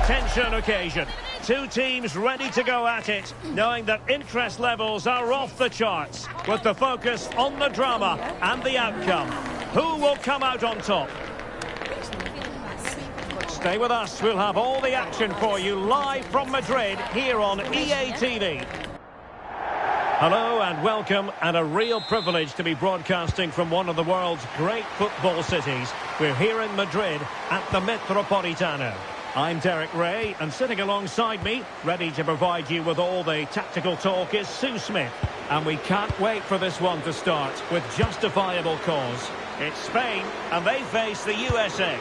high-tension occasion. Two teams ready to go at it, knowing that interest levels are off the charts, with the focus on the drama and the outcome. Who will come out on top? Stay with us, we'll have all the action for you live from Madrid here on EA TV. Hello and welcome, and a real privilege to be broadcasting from one of the world's great football cities. We're here in Madrid at the Metropolitano. I'm Derek Ray, and sitting alongside me, ready to provide you with all the tactical talk, is Sue Smith. And we can't wait for this one to start with justifiable cause. It's Spain, and they face the USA.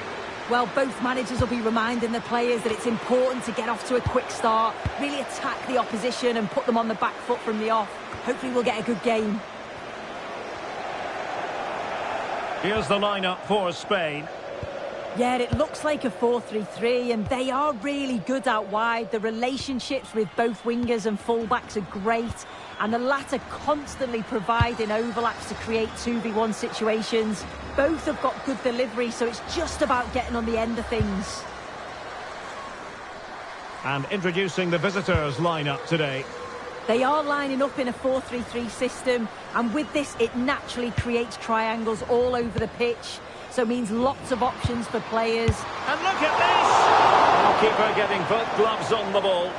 Well, both managers will be reminding the players that it's important to get off to a quick start, really attack the opposition and put them on the back foot from the off. Hopefully we'll get a good game. Here's the lineup for Spain. Yeah, it looks like a 4-3-3, and they are really good out wide. The relationships with both wingers and fullbacks are great, and the latter constantly providing overlaps to create 2v1 situations. Both have got good delivery, so it's just about getting on the end of things. And introducing the visitors' lineup today. They are lining up in a 4-3-3 system, and with this, it naturally creates triangles all over the pitch. So it means lots of options for players. And look at this! Goalkeeper getting both gloves on the ball.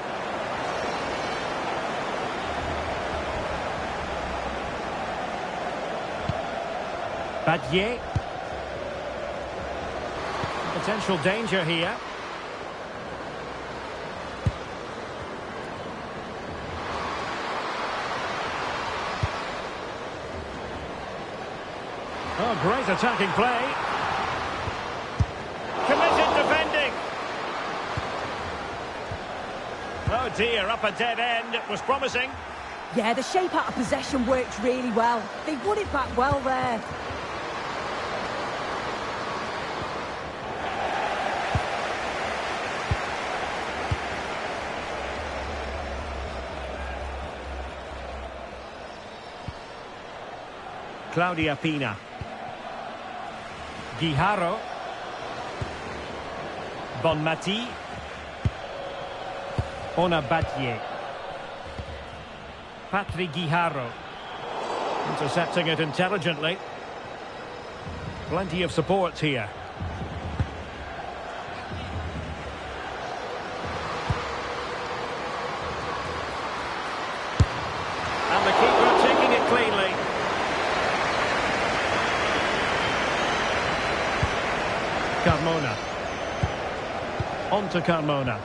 Badier. Potential danger here. Oh, great attacking play. Committed defending. Oh dear, up a dead end. It was promising. Yeah, the shape out of possession worked really well. They won it back well there. Claudia Pina. Guijarro. Bonmati. Ona Badier. Patrick Guijarro. Intercepting it intelligently. Plenty of support here. And the keeper taking it cleanly. Carmona. On to Carmona.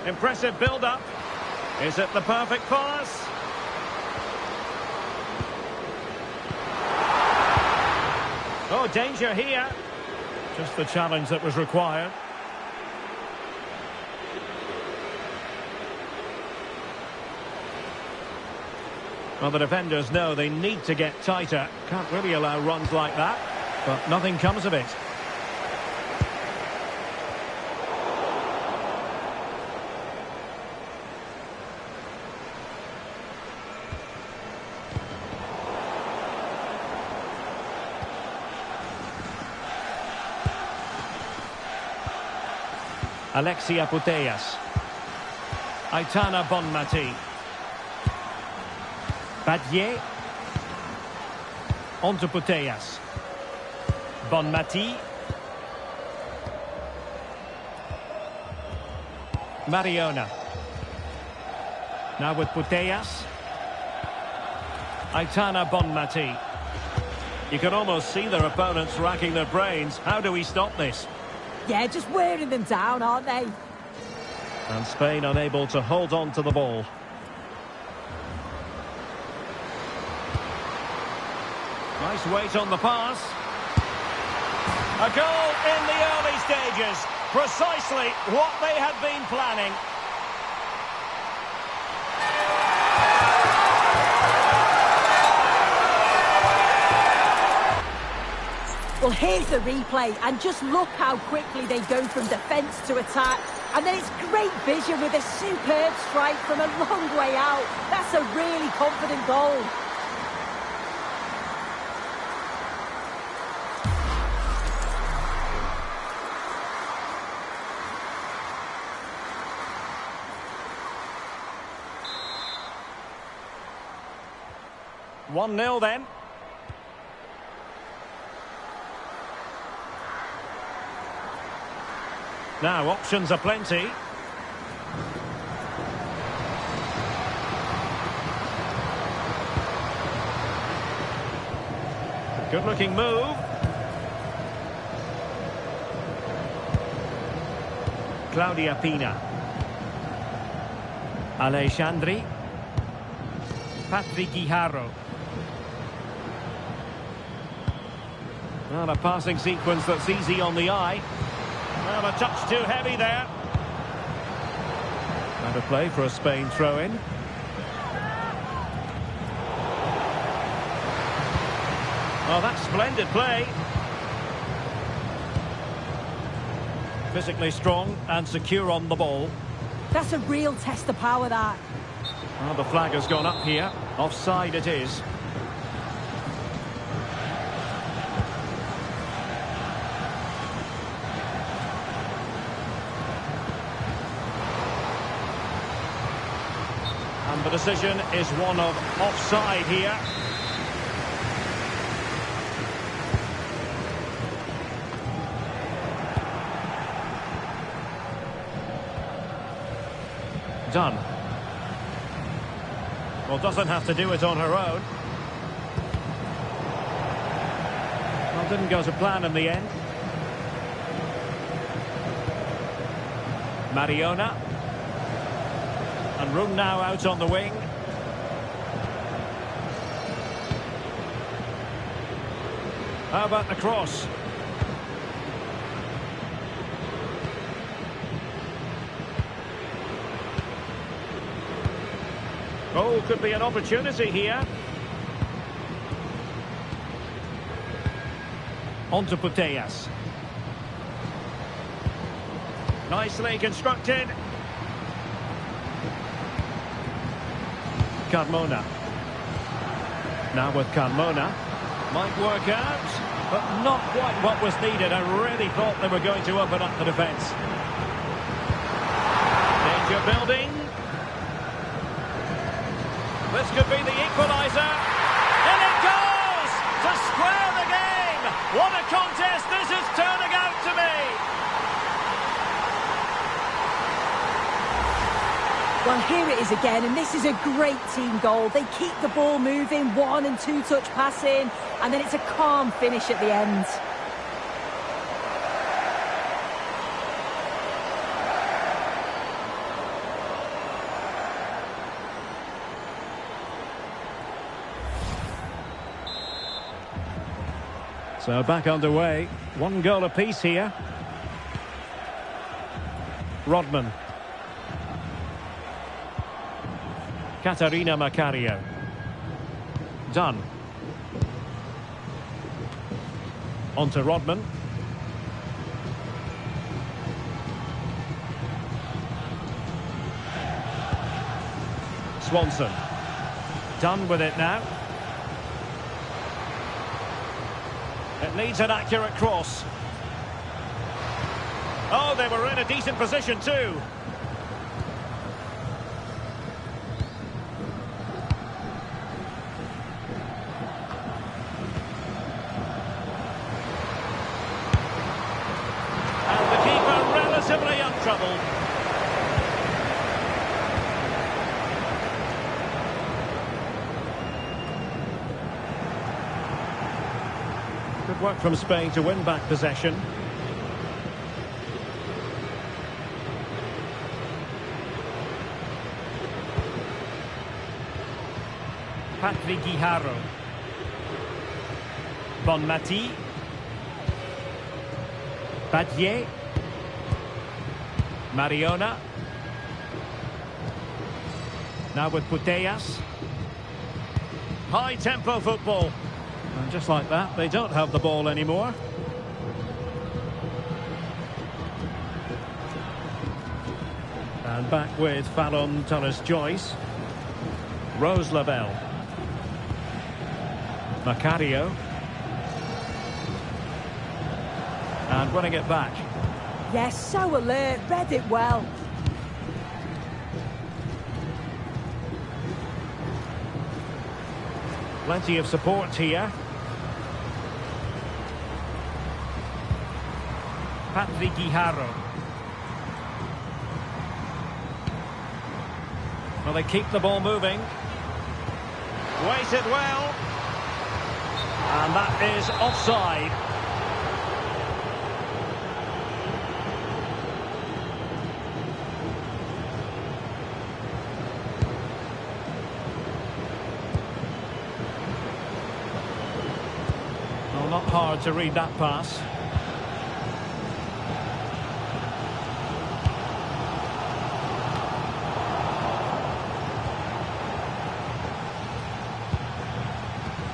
Impressive build-up. Is it the perfect pass? Oh, danger here. Just the challenge that was required. Well, the defenders know they need to get tighter. Can't really allow runs like that. But nothing comes of it. Alexia Putellas. Aitana Bonmati. Badier. On to Putellas. Bonmati. Mariona. Now with Putellas. Aitana Bonmati. You can almost see their opponents racking their brains. How do we stop this? Yeah, just wearing them down, aren't they? And Spain unable to hold on to the ball. Nice weight on the pass. A goal in the early stages. Precisely what they had been planning. Well, here's the replay, and just look how quickly they go from defence to attack. And then it's great vision with a superb strike from a long way out. That's a really confident goal. 1-0 then. Now, options are plenty. Good-looking move. Claudia Pina. Alexandri. Patrick Guijarro. Well, a passing sequence that's easy on the eye. Well, a touch too heavy there. And a play for a Spain throw-in. Oh, that's splendid play. Physically strong and secure on the ball. That's a real test of power, that. Well, the flag has gone up here. Offside it is. And the decision is one of offside here. Done. Well, doesn't have to do it on her own. Well, didn't go to plan in the end. Mariona. And room now out on the wing. How about the cross? Oh, could be an opportunity here. On to Putellas. Nicely constructed. Carmona. Now with Carmona. Might work out, but not quite what was needed. I really thought they were going to open up the defence. Danger building. This could be the equaliser. In it goes! To square the game! What a contest this is turning out to be! Well, here it is again, and this is a great team goal. They keep the ball moving, 1- and 2-touch passing, and then it's a calm finish at the end. So back underway. 1 goal apiece here. Rodman. Katarina Macario. Done. On to Rodman. Swanson. Done with it now. It needs an accurate cross. Oh, they were in a decent position too. And the keeper relatively untroubled. Good work from Spain to win back possession. Patrick Guijarro. Bonmati. Badier. Mariona. Now with Putellas. High-tempo football. And just like that, they don't have the ball anymore. And back with Fallon Torres-Joyce. Rose Lavelle. Macario. And winning it back. Yes, so alert, read it well. Plenty of support here. Patrick Guijarro. Well, they keep the ball moving. Waited well. And that is offside. Well, not hard to read that pass.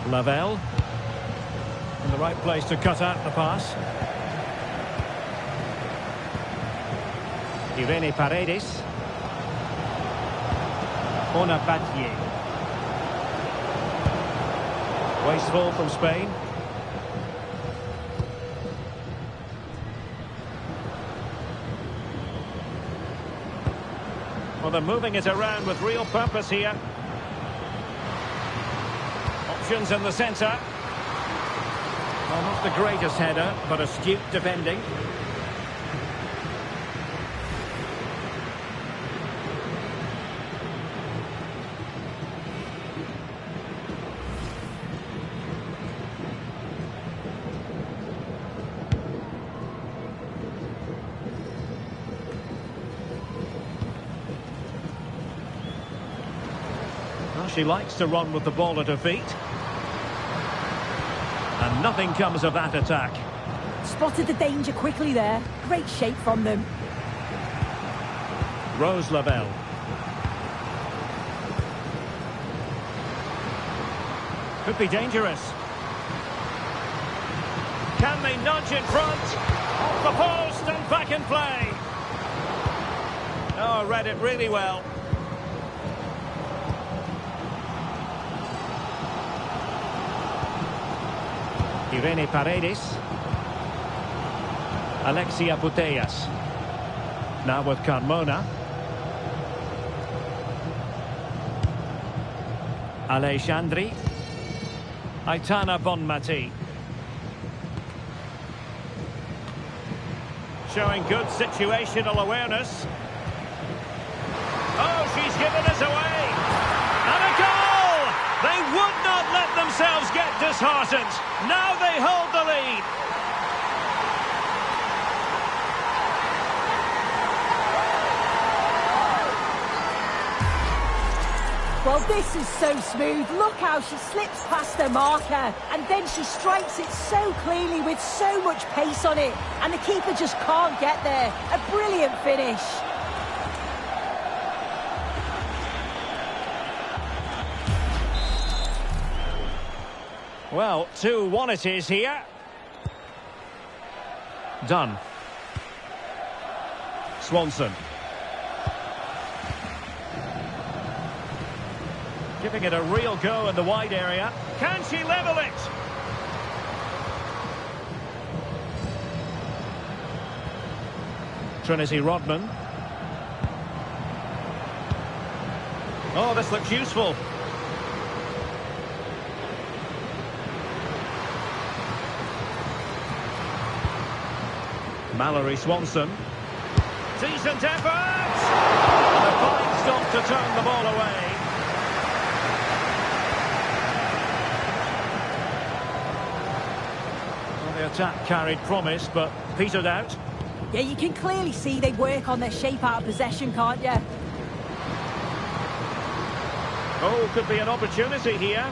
Lavelle in the right place to cut out the pass. Irene Paredes. Ona Battier. Wasteful from Spain. Well, they're moving it around with real purpose here. Options in the centre. Well, not the greatest header, but astute defending. Well, she likes to run with the ball at her feet. And nothing comes of that attack. Spotted the danger quickly there. Great shape from them. Rose Lavelle. Could be dangerous. Can they nudge in front? Off the post and back in play. Oh, read it really well. Irene Paredes. Alexia Putellas. Now with Carmona. Alexandri. Aitana Bonmati. Showing good situational awareness. Oh, she's given us away. And a goal! They would not let themselves get disheartened. Now they hold the lead. Well, this is so smooth. Look how she slips past her marker. And then she strikes it so cleanly with so much pace on it. And the keeper just can't get there. A brilliant finish. Well, 2-1 it is here. Done. Swanson. Giving it a real go in the wide area. Can she level it? Trinity Rodman. Oh, this looks useful. Mallory Swanson. Decent effort! And a fine stop to turn the ball away. Well, the attack carried promise, but petered out. Yeah, you can clearly see they work on their shape out of possession, can't you? Oh, could be an opportunity here.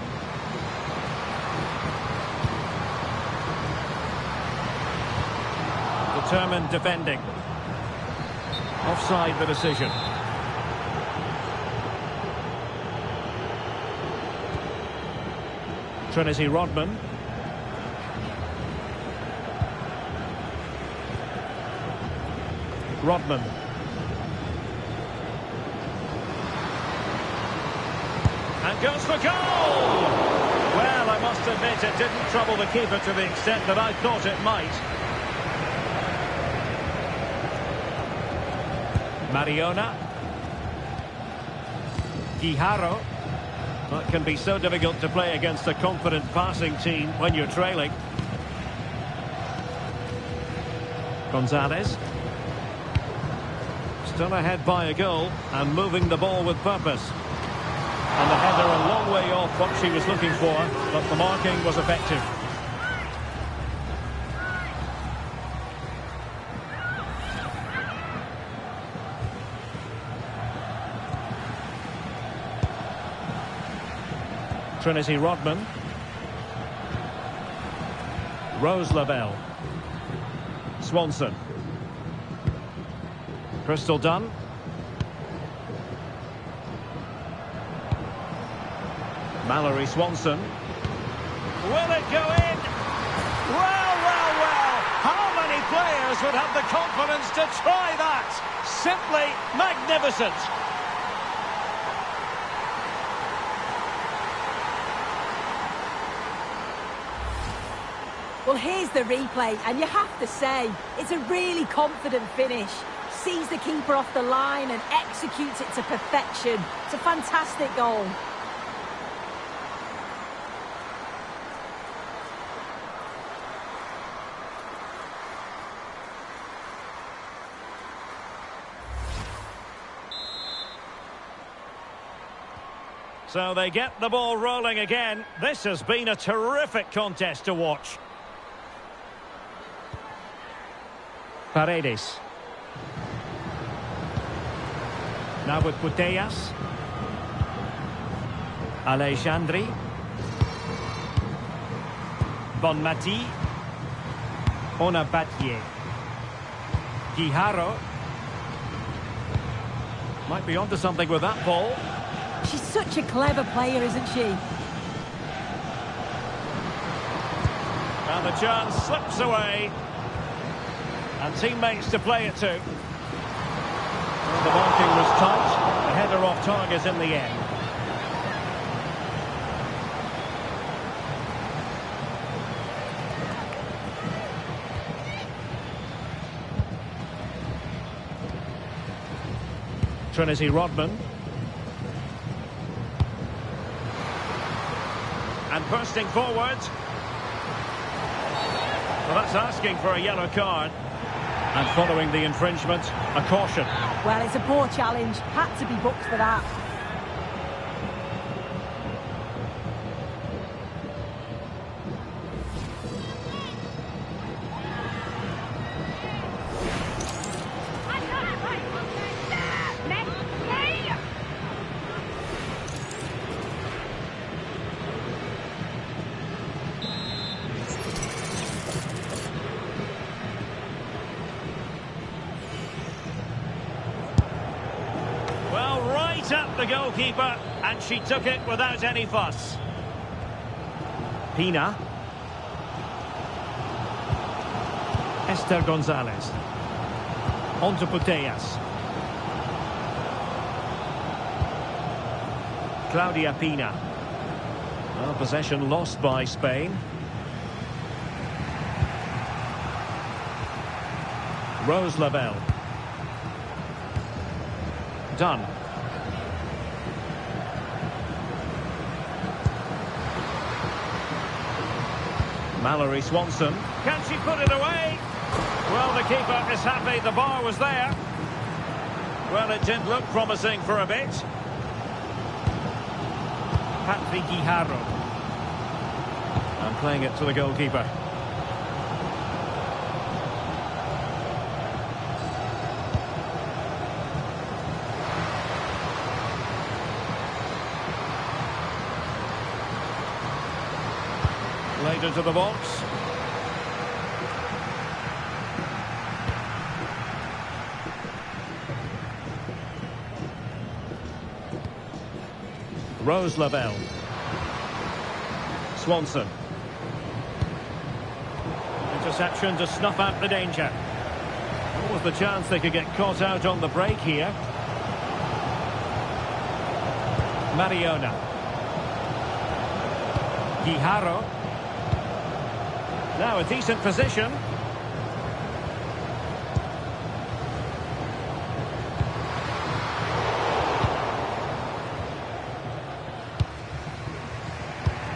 Determined defending. Offside the decision. Trinity Rodman. Rodman. And goes for goal! Well, I must admit it didn't trouble the keeper to the extent that I thought it might. Mariona. Guijarro. That can be so difficult to play against a confident passing team when you're trailing. Gonzalez. Still ahead by a goal and moving the ball with purpose. And the header a long way off what she was looking for, but the marking was effective. Trinity Rodman. Rose Lavelle. Swanson. Crystal Dunn. Mallory Swanson. Will it go in? Well, well, well. How many players would have the confidence to try that? Simply magnificent. Well, here's the replay, and you have to say, it's a really confident finish. Sees the keeper off the line and executes it to perfection. It's a fantastic goal. So they get the ball rolling again. This has been a terrific contest to watch. Paredes. Now with Putellas. Alexandri. Bonmati. Onabatier. Guijarro. Might be onto something with that ball. She's such a clever player, isn't she? And the chance slips away. And teammates to play it to. Well, the marking was tight. The header off target in the end. Trinity Rodman. And bursting forward. Well, that's asking for a yellow card. And following the infringement, a caution. Well, it's a poor challenge. Had to be booked for that. At the goalkeeper, and she took it without any fuss. Pina. Esther Gonzalez. On to Putellas. Claudia Pina. Well, possession lost by Spain. Rose Lavelle. Dunn. Mallory Swanson. Can she put it away? Well, the keeper is happy the bar was there. Well, it did look promising for a bit. Patrick Guijarro. And playing it to the goalkeeper. Laid into the box. Rose Lavelle. Swanson. Interception to snuff out the danger. What was the chance they could get caught out on the break here? Mariona. Guijarro. Now a decent position.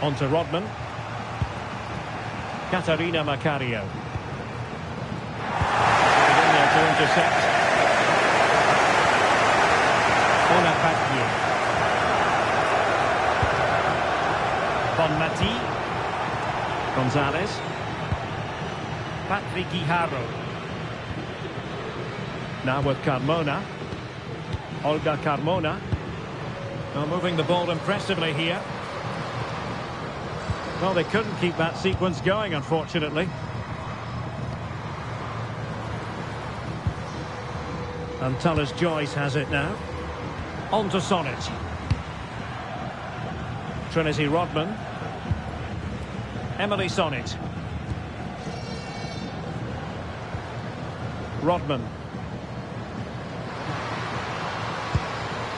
On to Rodman. Katarina Macario. In there to intercept. Bonaparte. Bonmati. Gonzalez. Patrick Guijarro. Now with Carmona. Olga Carmona. Well, moving the ball impressively here. Well, they couldn't keep that sequence going, unfortunately. And Tullis Joyce has it now. On to Sonnet. Trinity Rodman. Emily Sonnet. Rodman.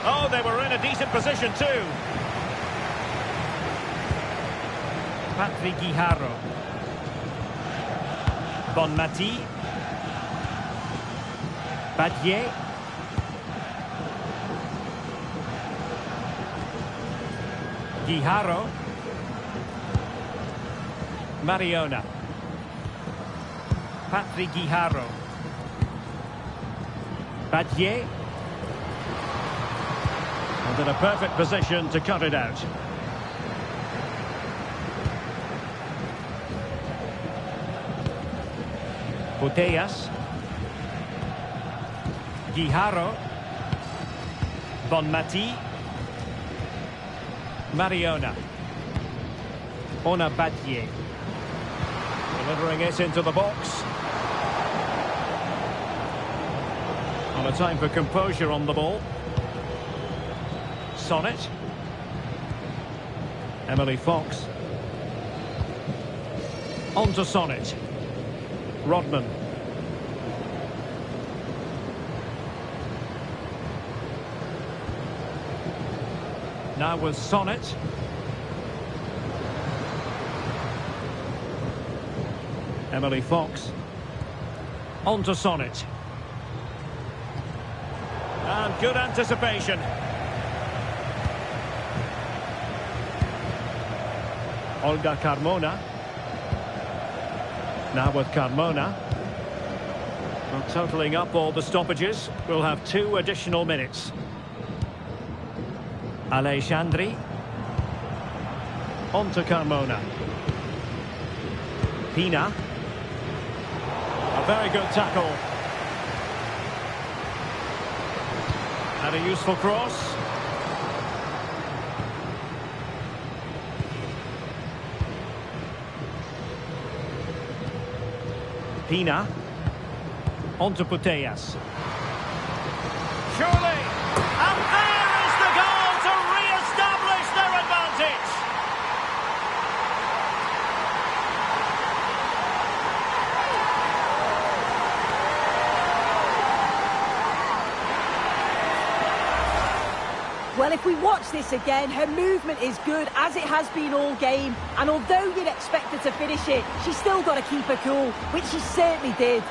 Oh, they were in a decent position too. Patrick Guijarro. Bonmati. Badier. Guijarro. Mariona. Patrick Guijarro. Badier. And in a perfect position to cut it out. Putellas. Guijarro. Bonmati. Mariona. Ona Badier. Delivering it into the box. And a time for composure on the ball. Sonnet. Emily Fox. On to Sonnet. Rodman. Now with Sonnet. Emily Fox. On to Sonnet. And good anticipation. Olga Carmona. Now with Carmona. Well, totalling up all the stoppages, we'll have 2 additional minutes. Alexandri. On to Carmona. Pina. A very good tackle. And a useful cross. Pina. On to Putellas. Surely! And there is the goal to re-establish their advantage! Well, if we watch this again, her movement is good, as it has been all game. And although you'd expect her to finish it, she's still got to keep her cool, which she certainly did.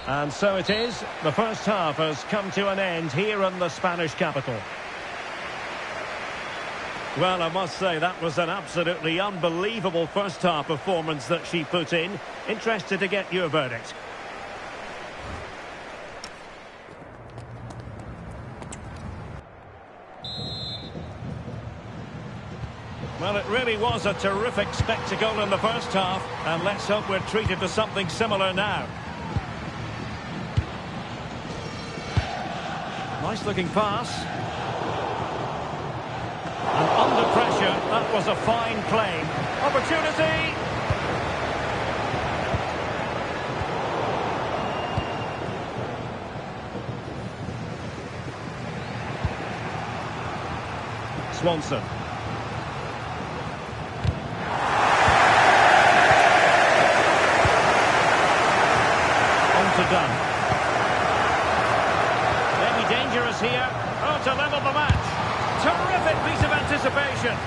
And so it is. The first half has come to an end here in the Spanish capital. Well, I must say that was an absolutely unbelievable first half performance that she put in. Interested to get your verdict. Well, it really was a terrific spectacle in the first half, and let's hope we're treated to something similar now. Nice looking pass. And under pressure, that was a fine claim. Opportunity! Swanson. On to Dunn. Maybe dangerous here. Oh, to level the match. Terrific piece of anticipation.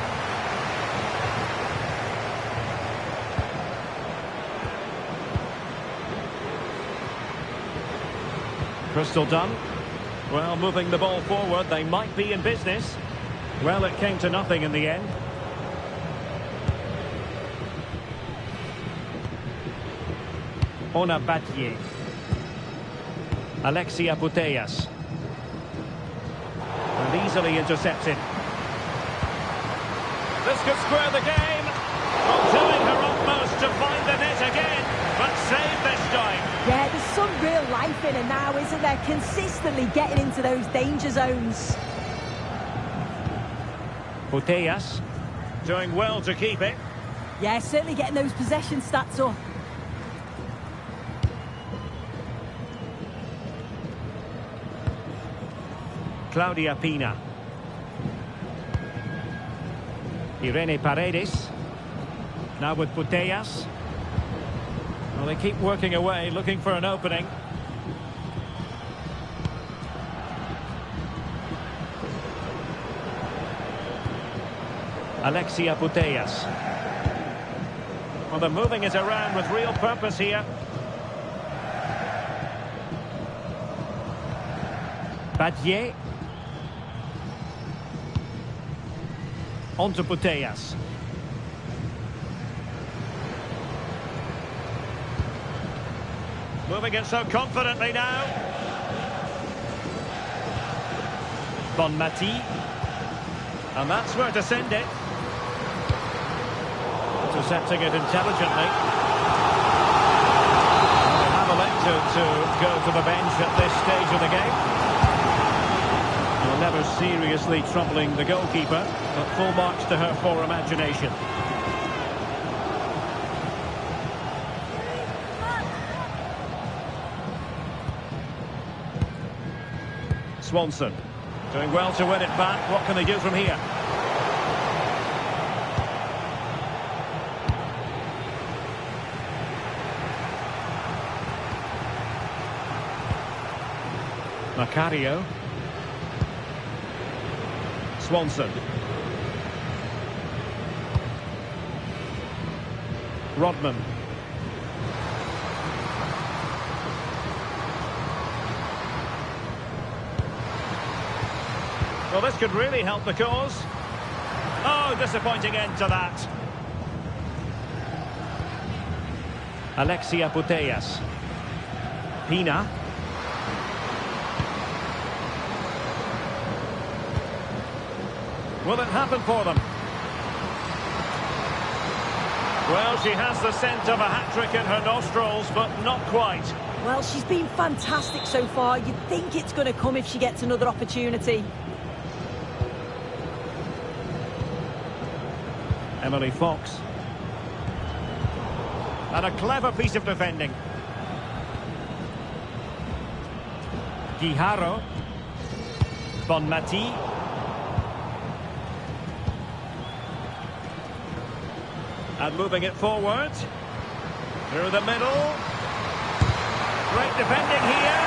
Crystal done. Well, moving the ball forward, they might be in business. Well, it came to nothing in the end. Ona Batye. Alexia Putellas. And easily intercepted. This could square the game. Well, doing her utmost to find the net again, but save this time. Yeah, there's some real life in her now, isn't there? Consistently getting into those danger zones. Putellas doing well to keep it. Yeah, certainly getting those possession stats up. Claudia Pina. Irene Paredes. Now with Putellas. Well, they keep working away, looking for an opening. Alexia Putellas. Well, they're moving it around with real purpose here. Batye. On to Putellas. Moving it so confidently now. Bonmati. And that's where to send it. Intercepting it intelligently. They have elected to go to the bench at this stage of the game. Well, never seriously troubling the goalkeeper, but full marks to her for imagination. Swanson doing well to win it back. What can they do from here? Macario. Swanson. Rodman. Well, this could really help the cause. Oh, disappointing end to that. Alexia Putellas. Pina. Will it happen for them? Well, she has the scent of a hat-trick in her nostrils, but not quite. Well, she's been fantastic so far. You'd think it's going to come if she gets another opportunity. Emily Fox. And a clever piece of defending. Guijaro. Bonmati. And moving it forward. Through the middle. Great defending here.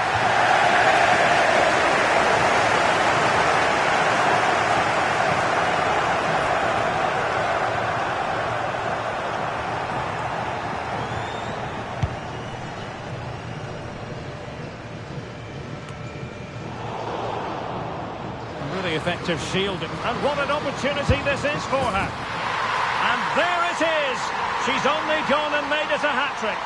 Really effective shielding. And what an opportunity this is for her. And there it is. She's only gone and made it a hat-trick.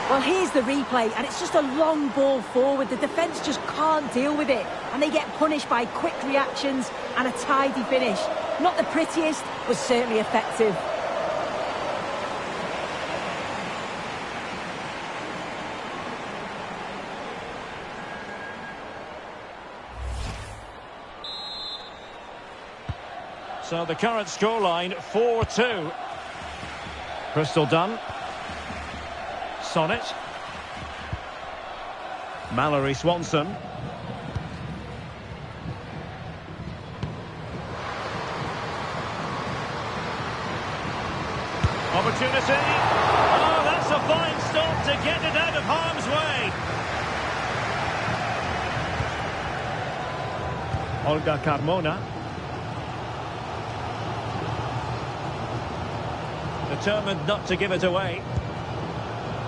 Well, here's the replay, and it's just a long ball forward. The defence just can't deal with it, and they get punished by quick reactions and a tidy finish. Not the prettiest, but certainly effective. So the current scoreline, 4-2. Crystal done. Sonnet. Mallory Swanson. Opportunity. Oh, that's a fine stop to get it out of harm's way. Olga Carmona. Determined not to give it away.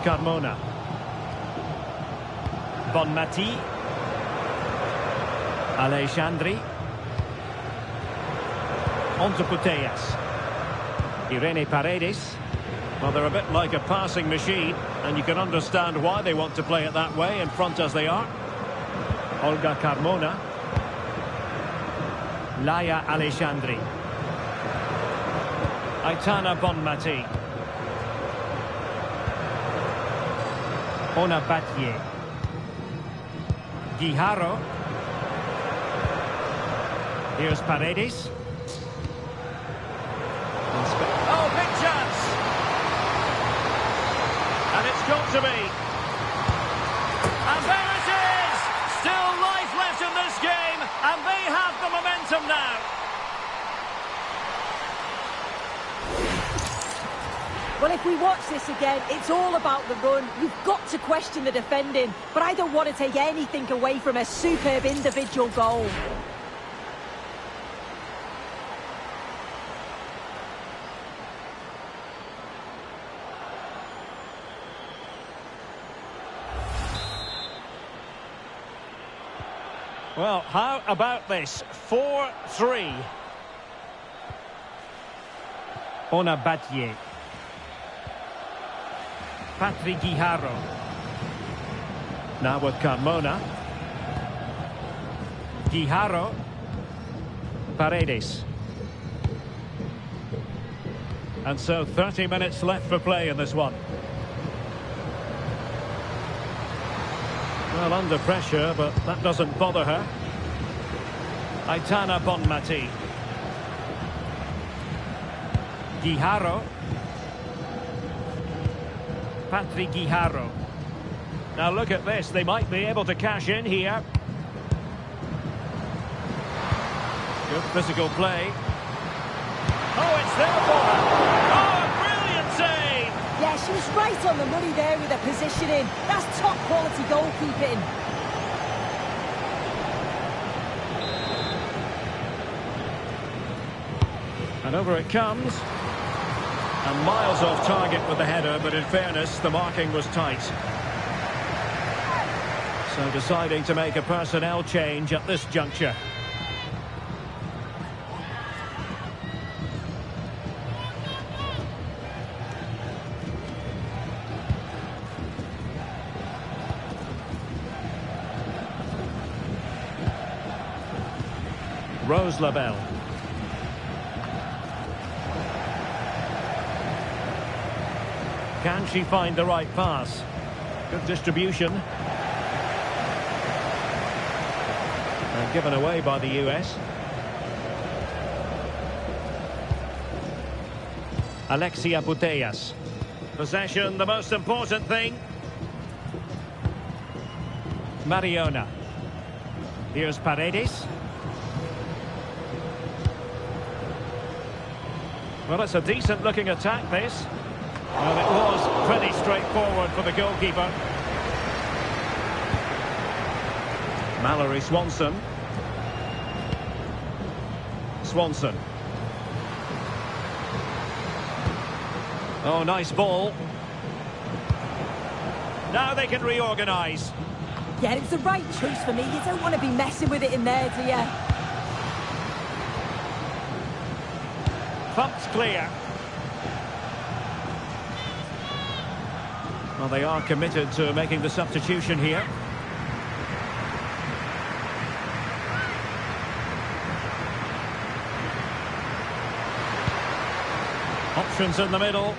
Carmona. Bonmati. Alexandri. On to Putellas. Irene Paredes. Well, they're a bit like a passing machine, and you can understand why they want to play it that way, in front as they are. Olga Carmona. Laia Alexandri. Aitana Bonmati. Ona Batye. Guijarro. Here's Paredes. Oh, big chance! And it's got to be. And there it is! Still life left in this game, and they have the momentum now. Well, if we watch this again, it's all about the run. You've got to question the defending, but I don't want to take anything away from a superb individual goal. Well, how about this? 4-3. Ona Batye. Patrick Guijarro. Now with Carmona. Guijarro. Paredes. And so 30 minutes left for play in this one. Well, under pressure, but that doesn't bother her. Aitana Bonmati. Guijarro. Patrick Guijarro. Now look at this, they might be able to cash in here. Good physical play. Oh, it's there for her. Oh, a brilliant save! Yeah, she was right on the money there with her positioning. That's top quality goalkeeping. And over it comes. And miles off target with the header, but in fairness, the marking was tight. So deciding to make a personnel change at this juncture. Rose Labelle. Can she find the right pass? Good distribution. And given away by the US. Alexia Putellas. Possession, the most important thing. Mariona. Here's Paredes. Well, it's a decent-looking attack, this. Well, it was pretty straightforward for the goalkeeper. Mallory Swanson. Swanson. Oh, nice ball. Now they can reorganise. Yeah, it's the right choice for me. You don't want to be messing with it in there, do you? Thumped clear. Well, they are committed to making the substitution here. Options in the middle.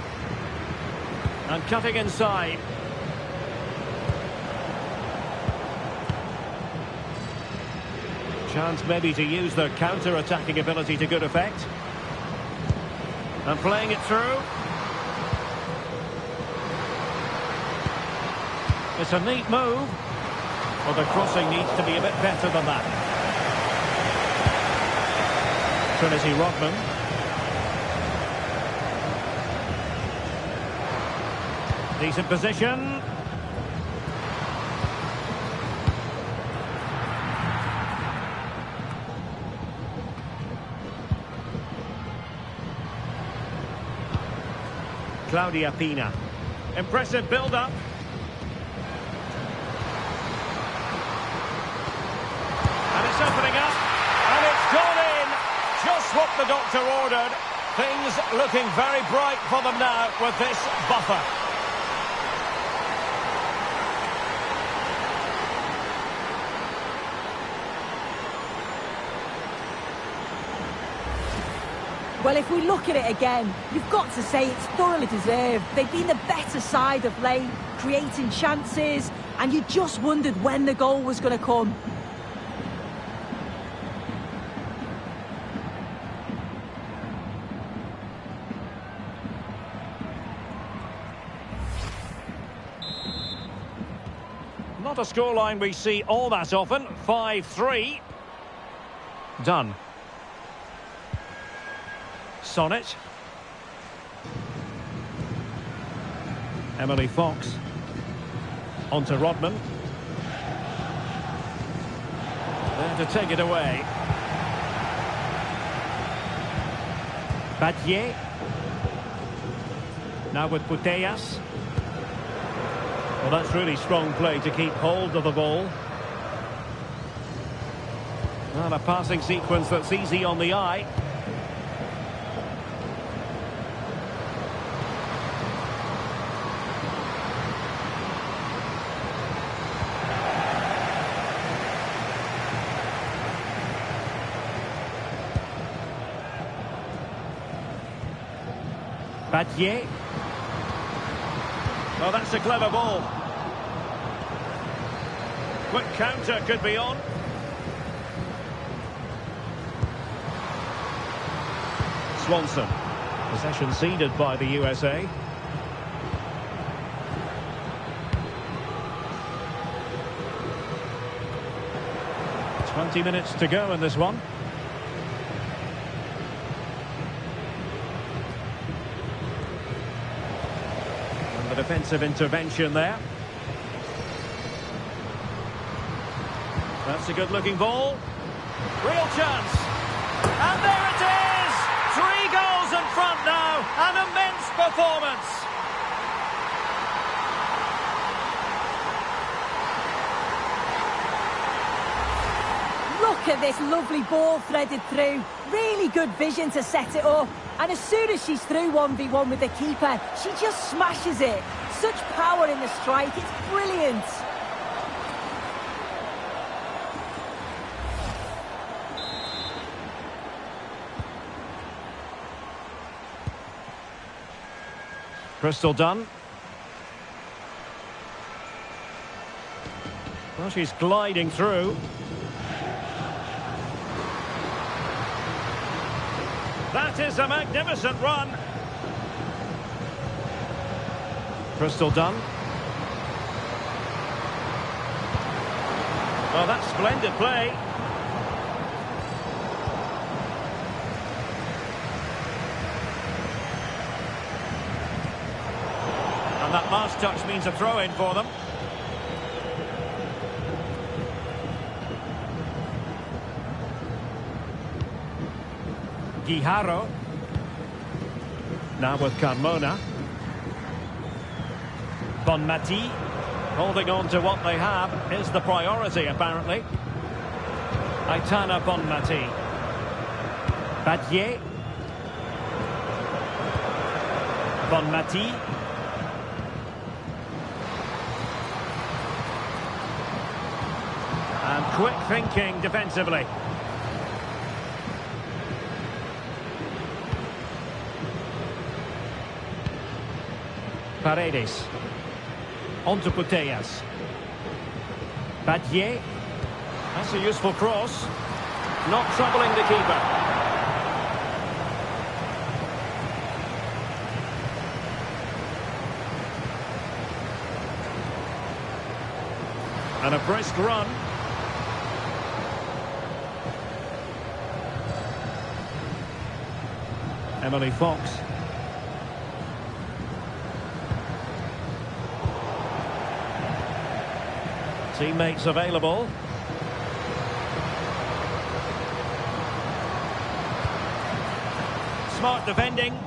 And cutting inside. Chance maybe to use their counter-attacking ability to good effect. And playing it through. It's a neat move. Well, the crossing needs to be a bit better than that. Trinity Rodman. Decent position. Claudia Pina. Impressive build-up. And it's opening up. And it's gone in. Just what the doctor ordered. Things looking very bright for them now with this buffer. Well, if we look at it again, you've got to say it's thoroughly deserved. They've been the better side of late, creating chances, and you just wondered when the goal was going to come. Not a scoreline we see all that often. 5-3. Done. Sonnet. Emily Fox. On to Rodman. There to take it away. Battier. Now with Putellas. Well, that's really strong play to keep hold of the ball. And a passing sequence that's easy on the eye. Battier. Well, that's a clever ball. Quick counter could be on. Swanson. Possession ceded by the USA. "20 minutes to go in this one. And the defensive intervention there. That's a good-looking ball. Real chance. And there it is! 3 goals in front now. An immense performance. Look at this lovely ball threaded through. Really good vision to set it up. And as soon as she's through 1v1 with the keeper, she just smashes it. Such power in the strike. It's brilliant. Crystal Dunn. Well, she's gliding through. That is a magnificent run. Crystal Dunn. Oh, that's splendid play. And that last touch means a throw-in for them. Guijarro. Now with Carmona. Bonmati. Holding on to what they have is the priority, apparently. Aitana Bonmati. Battier. Bonmati. And quick thinking defensively. Paredes. On to Putellas. Battier. That's a useful cross. Not troubling the keeper. And a brisk run. Emily Fox. Teammates available. Smart defending.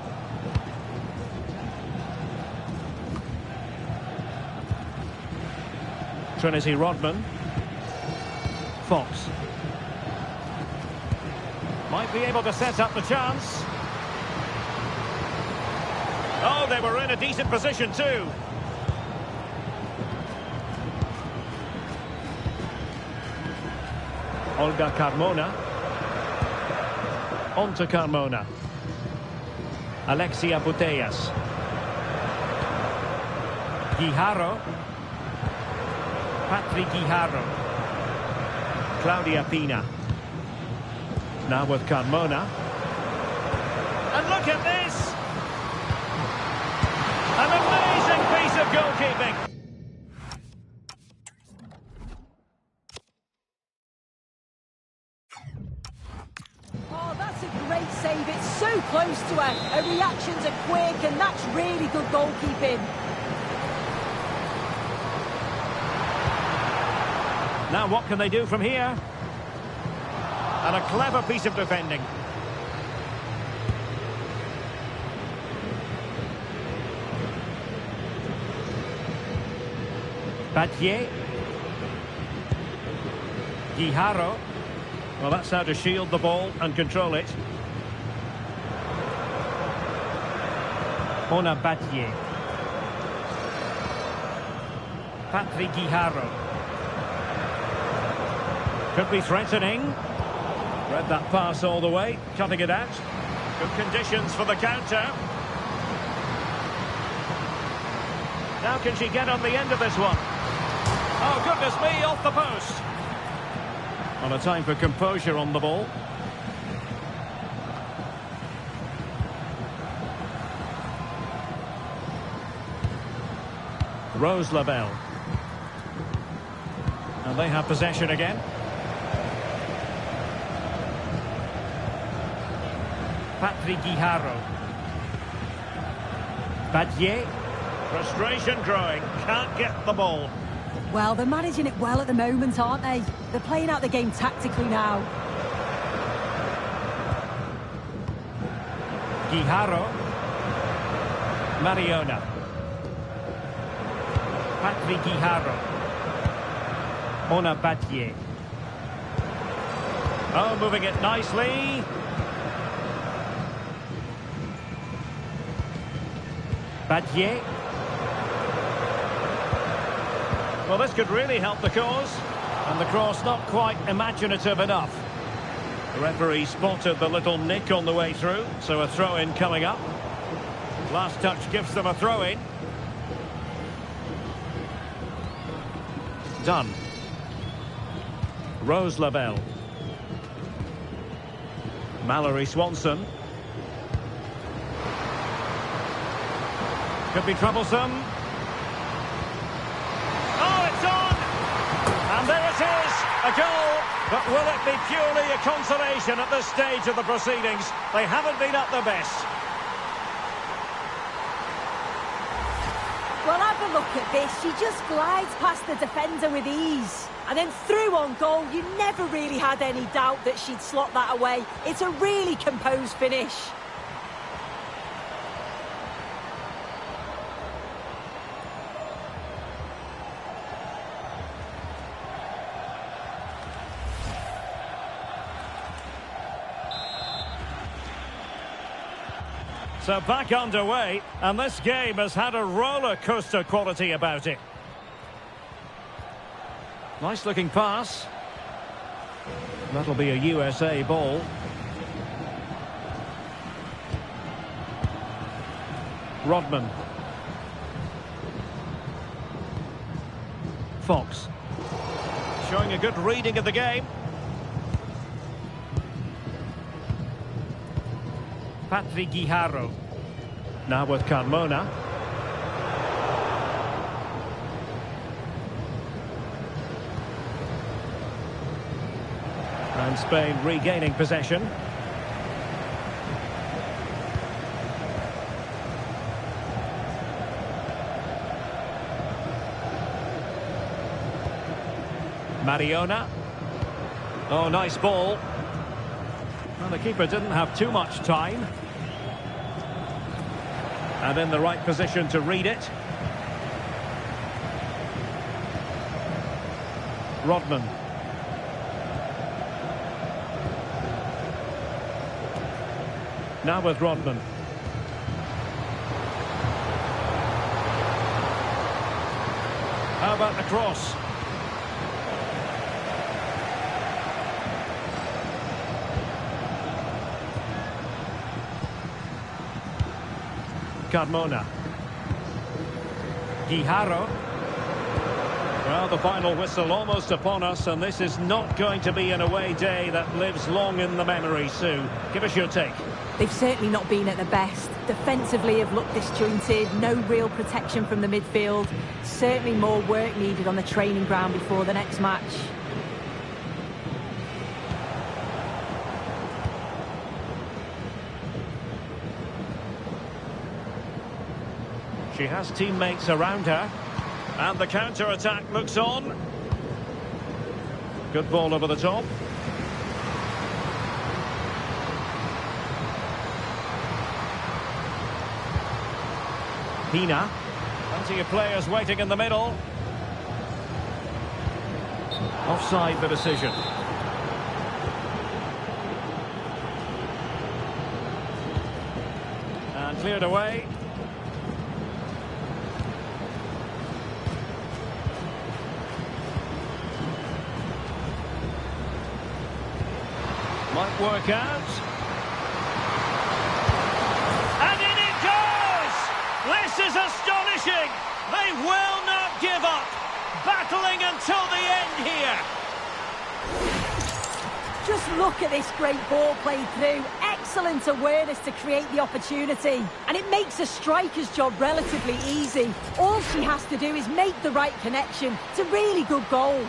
Trinity Rodman. Fox. Might be able to set up the chance. Oh, they were in a decent position too. Olga Carmona. On to Carmona. Alexia Putellas. Guijarro. Patrick Guijarro. Claudia Pina. Now with Carmona. And look at this! An amazing piece of goalkeeping. Oh, that's a great save. It's so close to her. Her reactions are quick, and that's really good goalkeeping. Now what can they do from here? And a clever piece of defending. Battier. Guijarro. Well, that's how to shield the ball and control it. Ona Battier. Patrick Guijarro. Could be threatening. Read that pass all the way, cutting it out. Good conditions for the counter. Now can she get on the end of this one? Oh, goodness me, off the post. On a time for composure on the ball. Rose Labelle. And they have possession again. Patrick Guijarro. Battier. Frustration growing. Can't get the ball. Well, they're managing it well at the moment, aren't they? They're playing out the game tactically now. Guijarro. Mariona. Patrick Guijarro. Ona Battier. Oh, moving it nicely. Battier. Well, this could really help the cause. And the cross not quite imaginative enough. The referee spotted the little nick on the way through, so a throw-in coming up. Last touch gives them a throw-in. Done. Rose Labelle. Mallory Swanson. Could be troublesome. Oh, it's on! And there it is, a goal. But will it be purely a consolation at this stage of the proceedings? They haven't been at their best. Well, have a look at this. She just glides past the defender with ease. And then through on goal, you never really had any doubt that she'd slot that away. It's a really composed finish. So back underway, and this game has had a roller coaster quality about it. Nice looking pass. That'll be a USA ball. Rodman. Fox. Showing a good reading of the game. Patrick Guijarro. Now with Carmona. And Spain regaining possession. Mariona. Oh, nice ball. Well, the keeper didn't have too much time. And in the right position to read it. Rodman. Now with Rodman. How about the cross? Carmona. Guijarro. Well, the final whistle almost upon us, and this is not going to be an away day that lives long in the memory, Sue. Give us your take. They've certainly not been at their best. Defensively have looked disjointed, no real protection from the midfield. Certainly more work needed on the training ground before the next match. She has teammates around her. And the counter-attack looks on. Good ball over the top. Pina. Plenty of players waiting in the middle. Offside the decision. And cleared away. Might work out. And in it goes! This is astonishing! They will not give up! Battling until the end here! Just look at this great ball played through. Excellent awareness to create the opportunity. And it makes a striker's job relatively easy. All she has to do is make the right connection. It's a really good goal.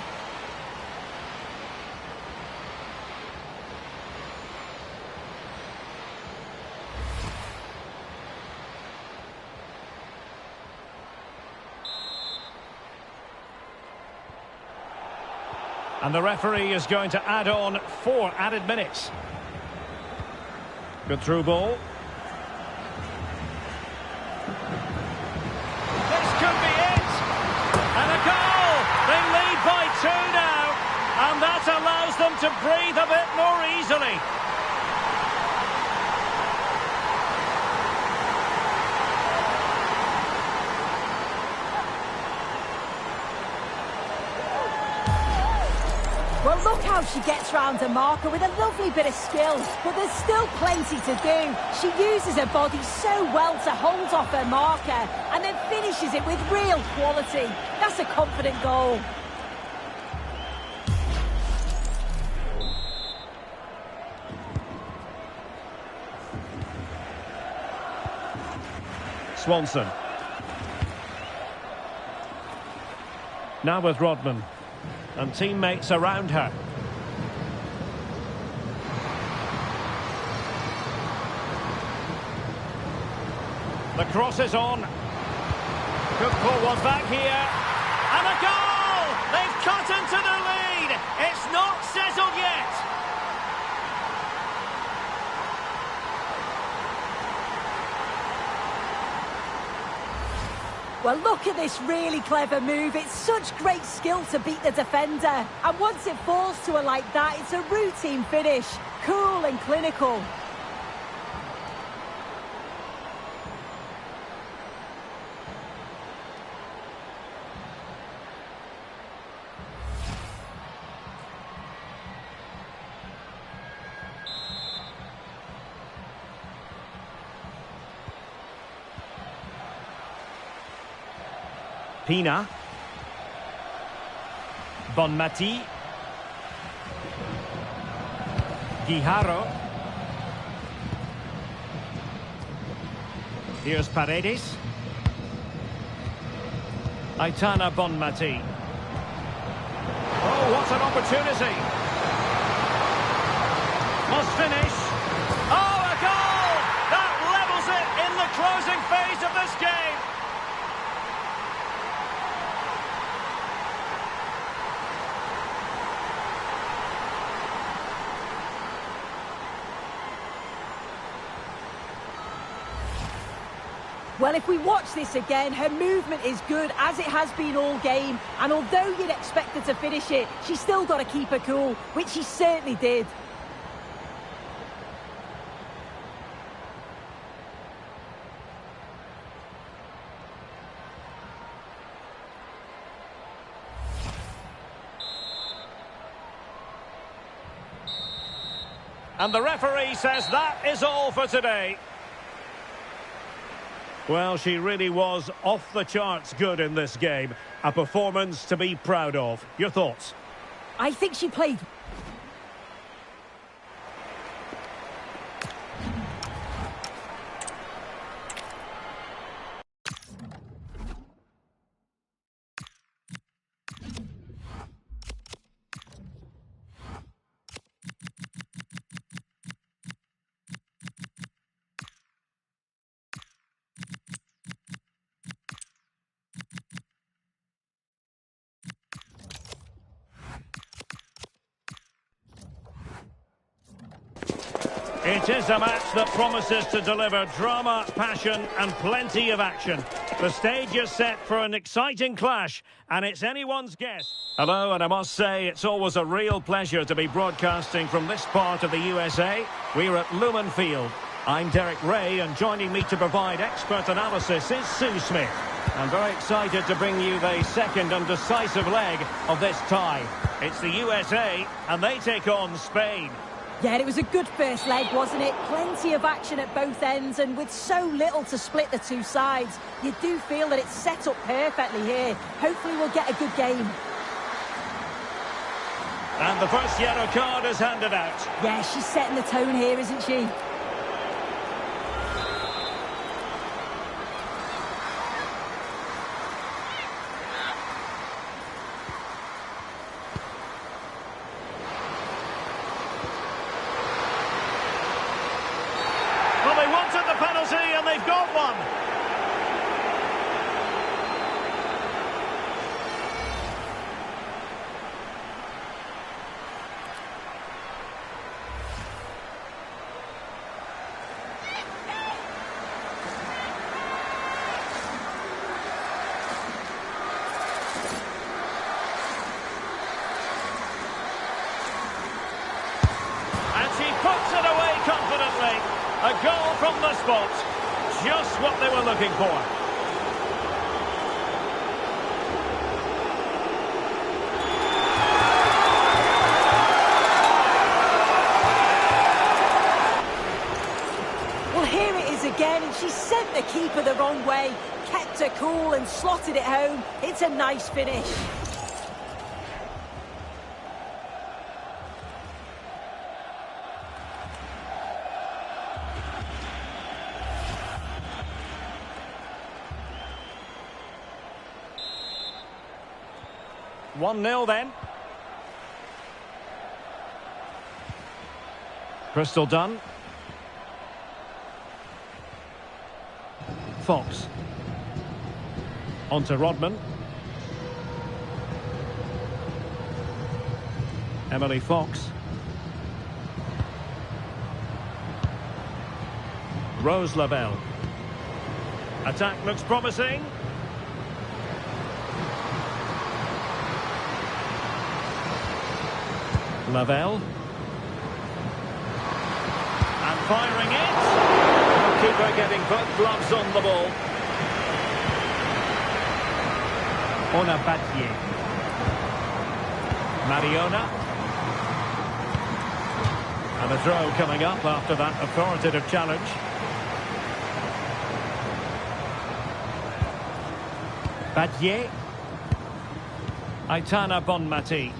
And the referee is going to add on 4 added minutes. Good through ball. This could be it! And a goal! They lead by 2 now. And that allows them to breathe a bit more easily. Well, look how she gets round her marker with a lovely bit of skill. But there's still plenty to do. She uses her body so well to hold off her marker and then finishes it with real quality. That's a confident goal. Swanson. Now with Rodman. And teammates around her. The cross is on. Could pull one back here. And a goal! They've cut into the lead. It's not settled yet. Well, look at this really clever move. It's such great skill to beat the defender. And once it falls to her like that, it's a routine finish. Cool and clinical. Pina. Bonmati. Guijarro. Here's Paredes. Aitana Bonmati. Oh, what an opportunity. Must finish. Oh, a goal! That levels it in the closing phase of this game. Well, if we watch this again, her movement is good, as it has been all game. And although you'd expect her to finish it, she's still got to keep her cool, which she certainly did. And the referee says that is all for today. Well, she really was off the charts good in this game. A performance to be proud of. Your thoughts? I think she played... It is a match that promises to deliver drama, passion and plenty of action. The stage is set for an exciting clash, and it's anyone's guess. Hello, and I must say it's always a real pleasure to be broadcasting from this part of the USA. We're at Lumen Field. I'm Derek Ray, and joining me to provide expert analysis is Sue Smith. I'm very excited to bring you the second and decisive leg of this tie. It's the USA, and they take on Spain. Yeah, it was a good first leg, wasn't it? Plenty of action at both ends, and with so little to split the two sides, you do feel that it's set up perfectly here. Hopefully we'll get a good game. And the first yellow card is handed out. Yeah, she's setting the tone here, isn't she? Well, they wanted the penalty and they've got one. And she puts it away confidently. A goal from the spot. Just what they were looking for. Well, here it is again, and she sent the keeper the wrong way. Kept her cool and slotted it home. It's a nice finish. One 0 then. Crystal Dunn. Fox. On to Rodman. Emily Fox. Rose Lavelle. Attack looks promising. Lavelle. And firing it. Keeper getting both gloves on the ball. Ona Battier. Mariona. And a throw coming up after that authoritative challenge. Battier. Aitana Bonmati.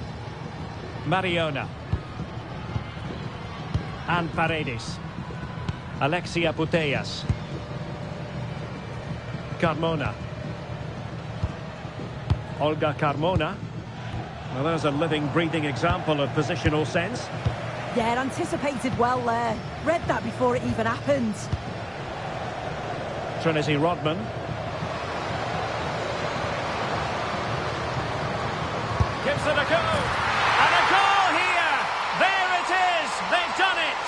Mariona. And Paredes. Alexia Putellas. Carmona. Olga Carmona. Well, there's a living, breathing example of positional sense. Yeah, anticipated well there. Read that before it even happened. Trinity Rodman. Gives it a go. And a goal here. There it is. They've done it.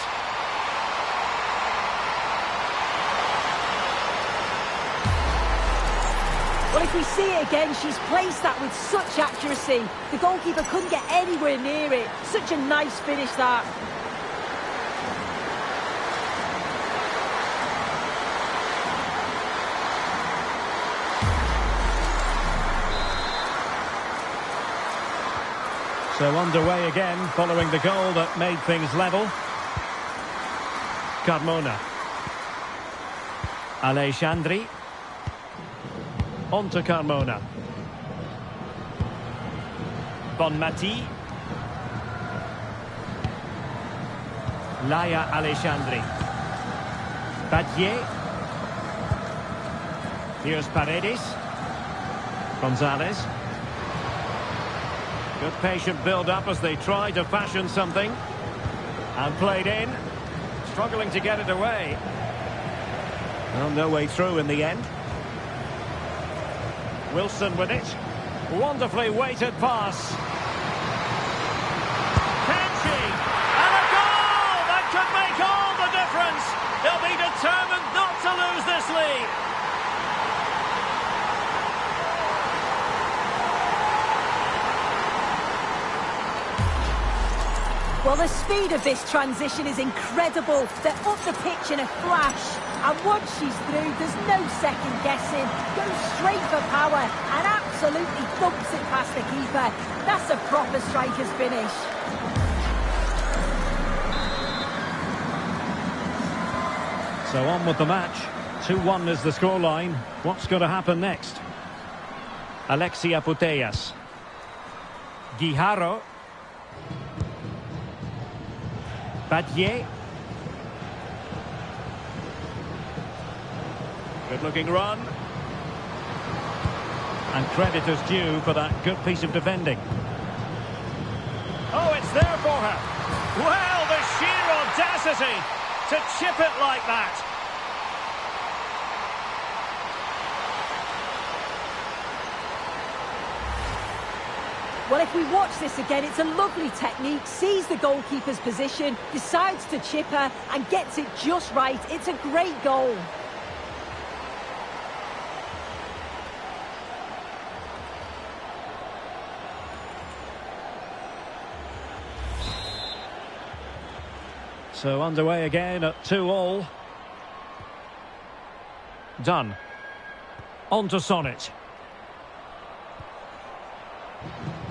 Well, if we see it again, she's placed that with such accuracy. The goalkeeper couldn't get anywhere near it. Such a nice finish, that. So underway again, following the goal that made things level. Carmona. Aleixandri. On to Carmona. Bonmati. Laia Aleixandri. Badie. Here's Paredes. Gonzalez. Good patient build-up as they try to fashion something. And played in. Struggling to get it away. Well, no way through in the end. Wilson with it. Wonderfully weighted pass. Can she? And a goal! That could make all the difference. They'll be determined not to lose this lead. Well, the speed of this transition is incredible. They're up the pitch in a flash. And once she's through, there's no second guessing. Goes straight for power and absolutely thumps it past the keeper. That's a proper striker's finish. So on with the match. 2-1 is the scoreline. What's going to happen next? Alexia Putellas. Guijarro. Badie. Good looking run. And credit is due for that good piece of defending. Oh, it's there for her. Well, the sheer audacity to chip it like that. Well, if we watch this again, it's a lovely technique. Sees the goalkeeper's position, decides to chip her and gets it just right. It's a great goal. So underway again at 2-2. Done. On to Sonnet.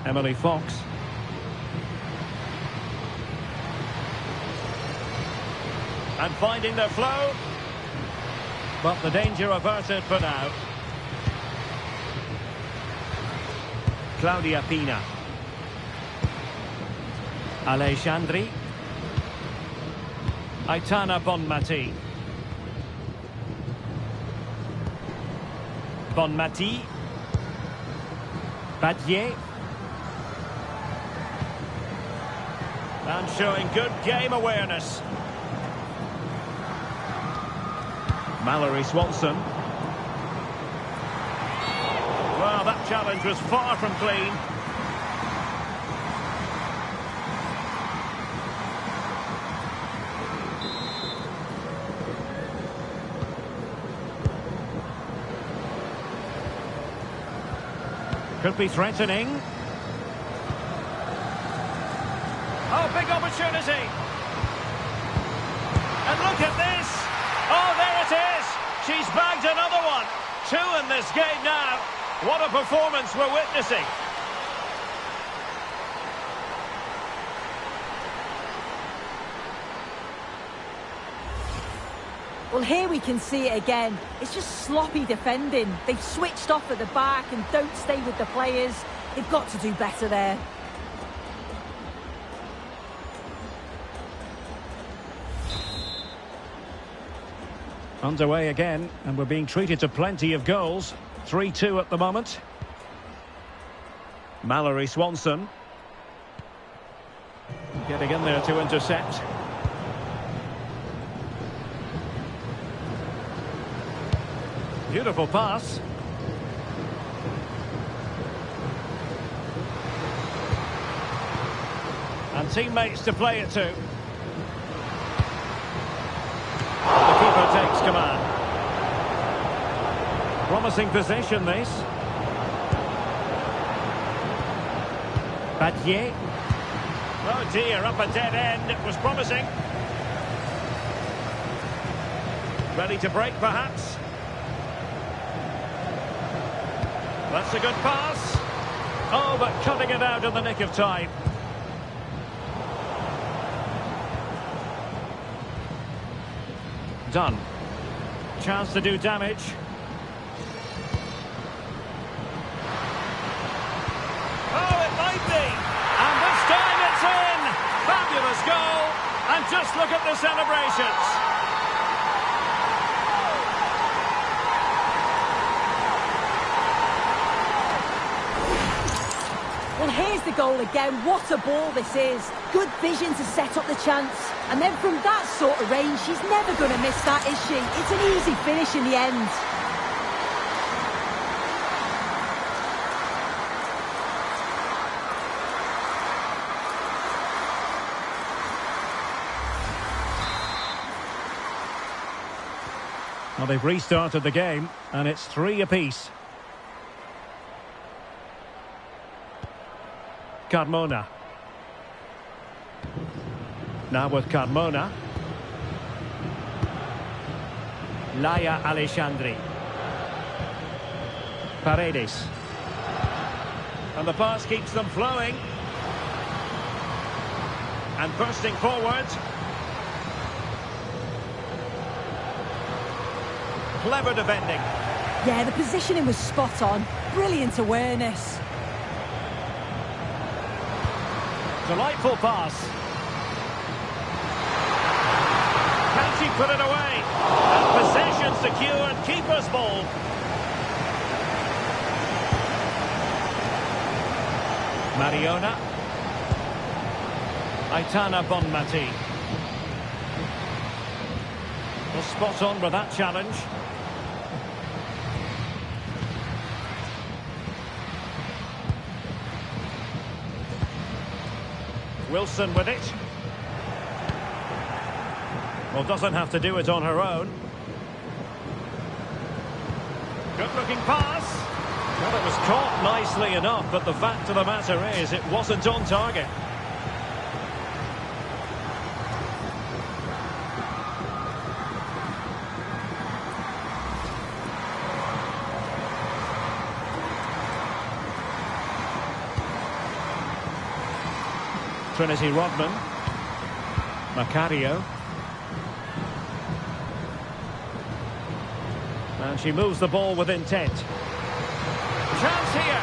Emily Fox. And finding the flow. But the danger averted for now. Claudia Pina. Aleixandri. Aitana Bonmati. Bonmati. Badie. And showing good game awareness. Mallory Swanson. Well, that challenge was far from clean. Could be threatening. Oh, big opportunity. And look at this. Oh, there it is. She's bagged another one. 2 in this game now. What a performance we're witnessing. Well, here we can see it again. It's just sloppy defending. They've switched off at the back and don't stay with the players. They've got to do better there. Underway again, and we're being treated to plenty of goals. 3-2 at the moment. Mallory Swanson. Getting in there to intercept. Beautiful pass. And teammates to play it to. The keeper takes command. From Promising possession, this. Battier. Oh dear, up a dead end. It was promising. Ready to break, perhaps. That's a good pass. Oh, but cutting it out in the nick of time. Done. Chance to do damage. Oh, it might be. And this time it's in. Fabulous goal. And just look at the celebrations. Well, here's the goal again. What a ball this is. Good vision to set up the chance. And then from that sort of range, she's never going to miss that, is she? It's an easy finish in the end. Well, they've restarted the game, and it's 3 apiece. Carmona. Now with Carmona. Laia Alexandri. Paredes. And the pass keeps them flowing. And bursting forward. Clever defending. Yeah, the positioning was spot on. Brilliant awareness. Delightful pass. Can she put it away? And possession secured. Keeper's ball. Mariona. Aitana Bonmati. Well, spot on with that challenge. Wilson with it. Well, doesn't have to do it on her own. Good-looking pass. Well, it was caught nicely enough, but the fact of the matter is it wasn't on target. Trinity Rodman. Macario. And she moves the ball with intent. Chance here.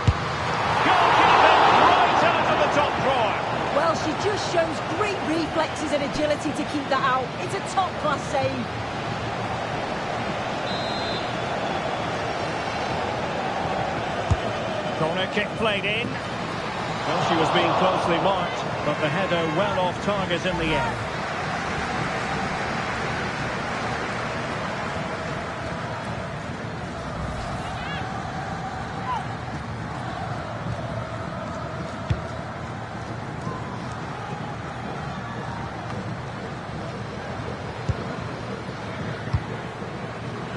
Goalkeeper right out of the top drawer. Well, she just shows great reflexes and agility to keep that out. It's a top-class save. Corner kick played in. Well, she was being closely marked, but the header well off target in the end.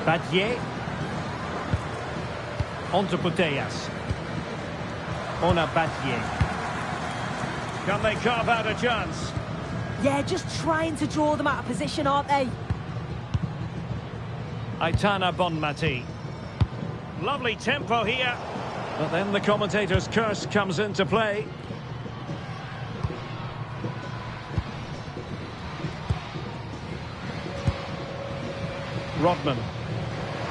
Battier. On to Putellas. Ona Battier. Can they carve out a chance? Yeah, just trying to draw them out of position, aren't they? Aitana Bonmati. Lovely tempo here. But then the commentator's curse comes into play. Rodman.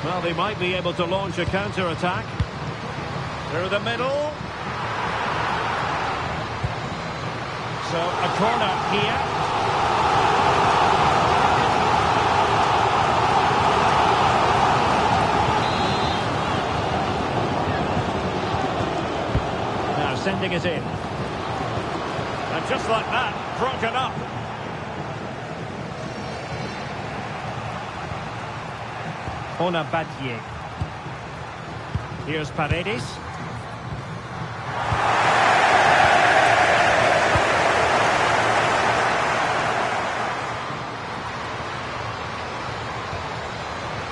Well, they might be able to launch a counter-attack. Through the middle. So, a corner here. Now, sending it in. And just like that, broken up. Ona Battier. Here's Paredes.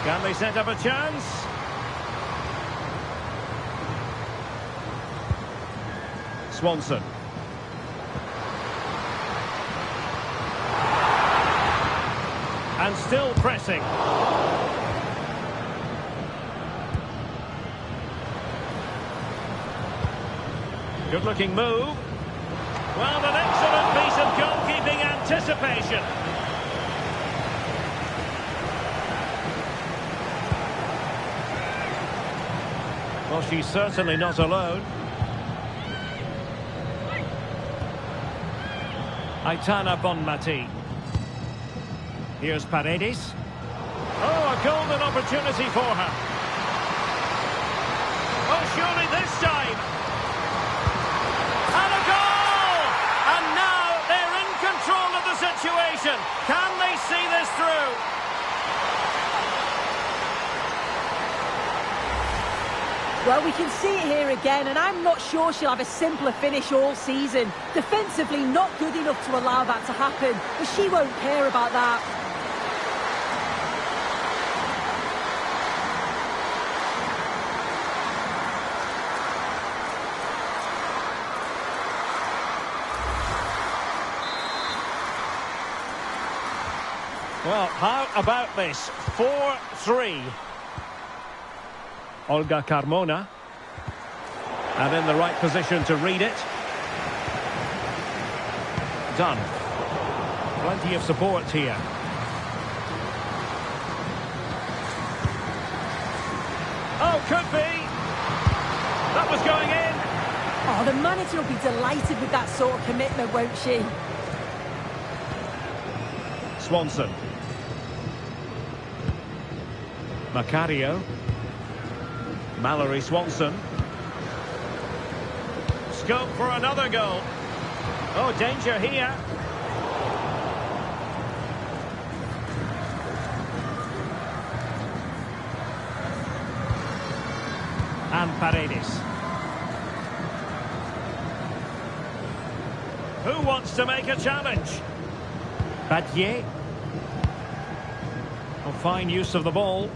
Can they set up a chance? Swanson. And still pressing. Good-looking move. Well, an excellent piece of goalkeeping anticipation. Well, she's certainly not alone. Aitana Bonmati. Here's Paredes. Oh, a golden opportunity for her. Oh, surely this time. And a goal! And now they're in control of the situation. Can they see this through? Well, we can see it here again, and I'm not sure she'll have a simpler finish all season. Defensively, not good enough to allow that to happen, but she won't care about that. Well, how about this? 4-3. Olga Carmona. And in the right position to read it. Done. Plenty of support here. Oh, could be. That was going in. Oh, the manager will be delighted with that sort of commitment, won't she? Swanson. Macario. Mallory Swanson. Scope for another goal. Oh, danger here. And Paredes. Who wants to make a challenge? Badier. Oh, fine use of the ball.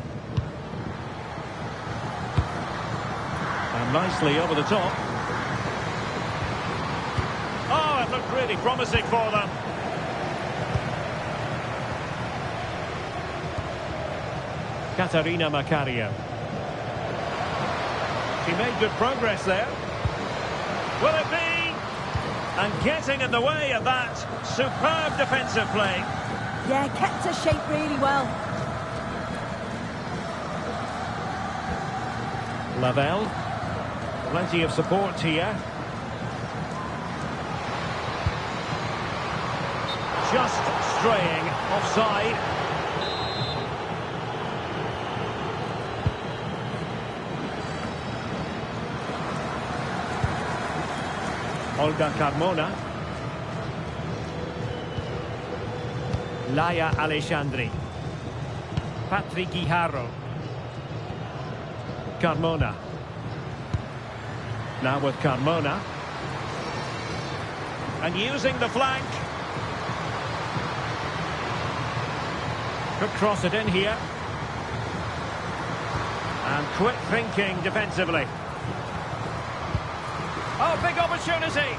And nicely over the top. Oh, it looked really promising for them. Katarina Macario. She made good progress there. Will it be? And getting in the way of that superb defensive play. Yeah, kept her shape really well. Lavelle. Plenty of support here. Just straying offside. Olga Carmona. Laia Alexandri. Patrick Guijarro. Carmona. Now with Carmona. And using the flank. Could cross it in here. And quick thinking defensively. Oh, big opportunity.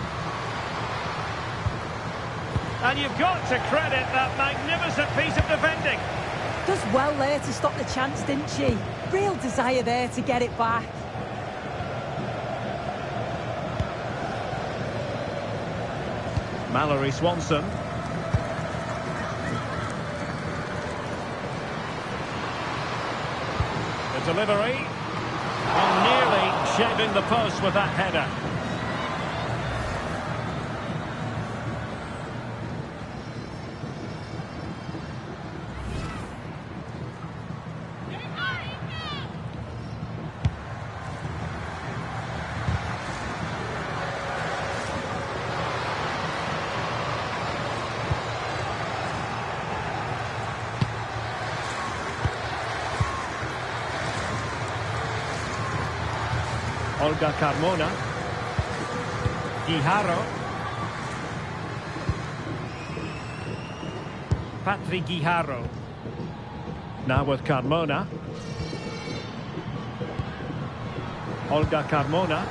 And you've got to credit that magnificent piece of defending. Does well there to stop the chance, didn't she? Real desire there to get it back. Mallory Swanson. The delivery. Oh, nearly shaving the post with that header. Olga Carmona. Guijarro. Patrick Guijarro. Now with Carmona. Olga Carmona.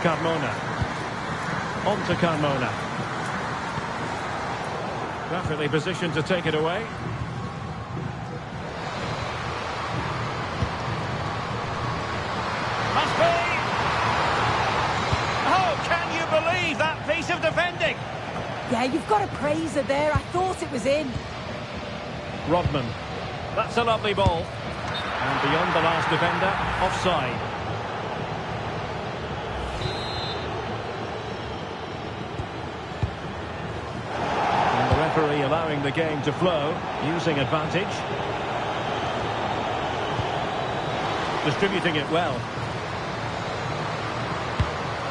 Carmona. On to Carmona. Perfectly positioned to take it away. Must be! Oh, can you believe that piece of defending? Yeah, you've got to praise her there. I thought it was in. Rodman. That's a lovely ball. And beyond the last defender, offside. And the referee allowing the game to flow, using advantage. Distributing it well.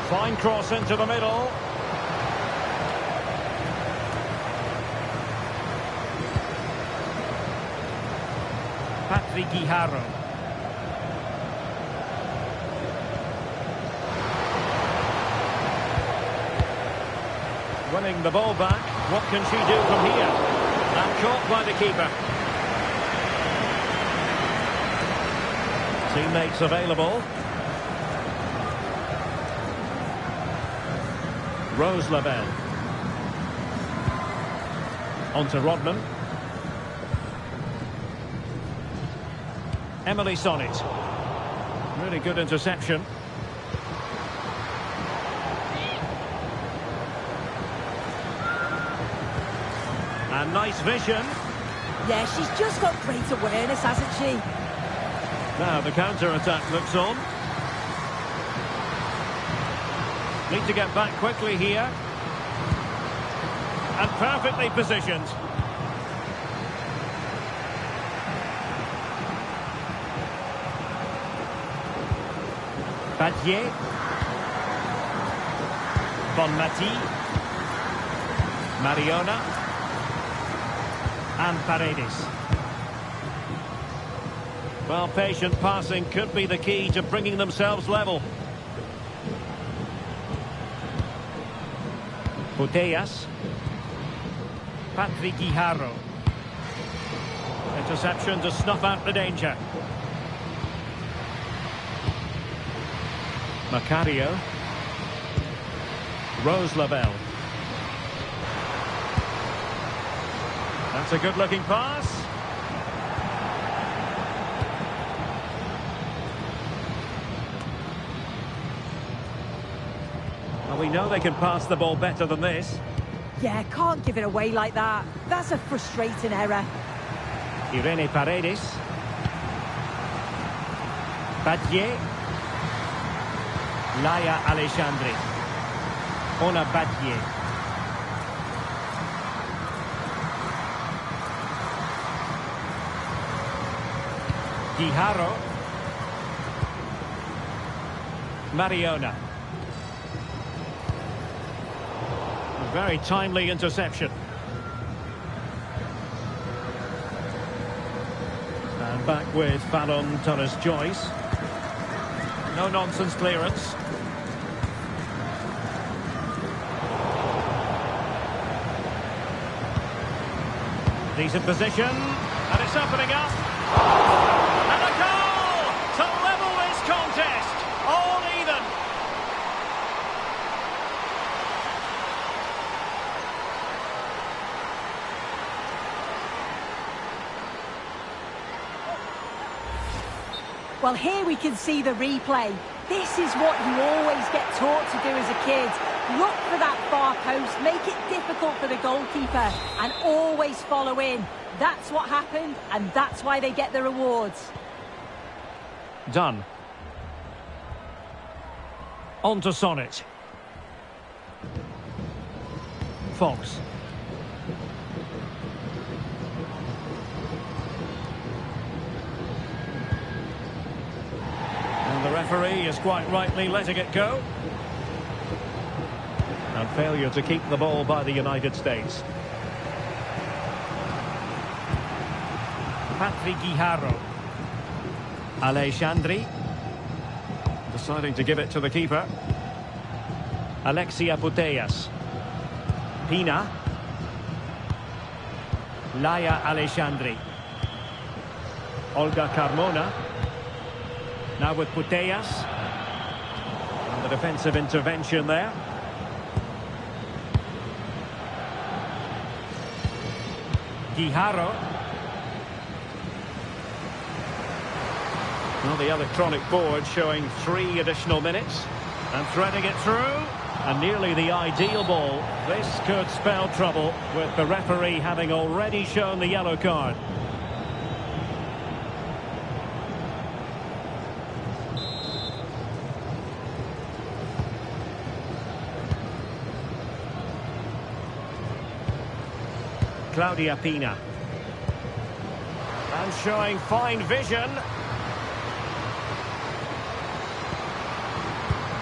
Fine cross into the middle. Patrick Guijarro. Winning the ball back. What can she do from here? And caught by the keeper. Teammates available. Rose Labelle. On to Rodman. Emily Sonnet. Really good interception. And nice vision. Yeah, she's just got great awareness, hasn't she? Now the counter-attack looks on. Need to get back quickly here. And perfectly positioned. Badier. Bonmati. Mariona. And Paredes. Well, patient passing could be the key to bringing themselves level. Putellas. Patrick Guijarro. Interception to snuff out the danger. Macario. Rose Labelle. That's a good-looking pass. Well, we know they can pass the ball better than this. Yeah, can't give it away like that. That's a frustrating error. Irene Paredes. Badier. Laia Alexandri. Ona Badier. Guijarro. Mariona. A very timely interception. And back with Fallon Torres-Joyce. No-nonsense clearance. Decent position. And it's opening up. And a goal to level this contest. All even. Well, here we can see the replay. This is what you always get taught to do as a kid. Look for that far post, make it difficult for the goalkeeper, and always follow in. That's what happened, and that's why they get the rewards. Done. On to Sonnet. Fox. And the referee is quite rightly letting it go. And failure to keep the ball by the United States. Patrick Guijarro. Alexandri. Deciding to give it to the keeper. Alexia Putellas. Pina. Laia Alexandri. Olga Carmona. Now with Putellas. And The defensive intervention there. Guijarro. Well, the electronic board showing 3 additional minutes. And threading it through. And nearly the ideal ball. This could spell trouble with the referee having already shown the yellow card. Claudia Pina. And showing fine vision.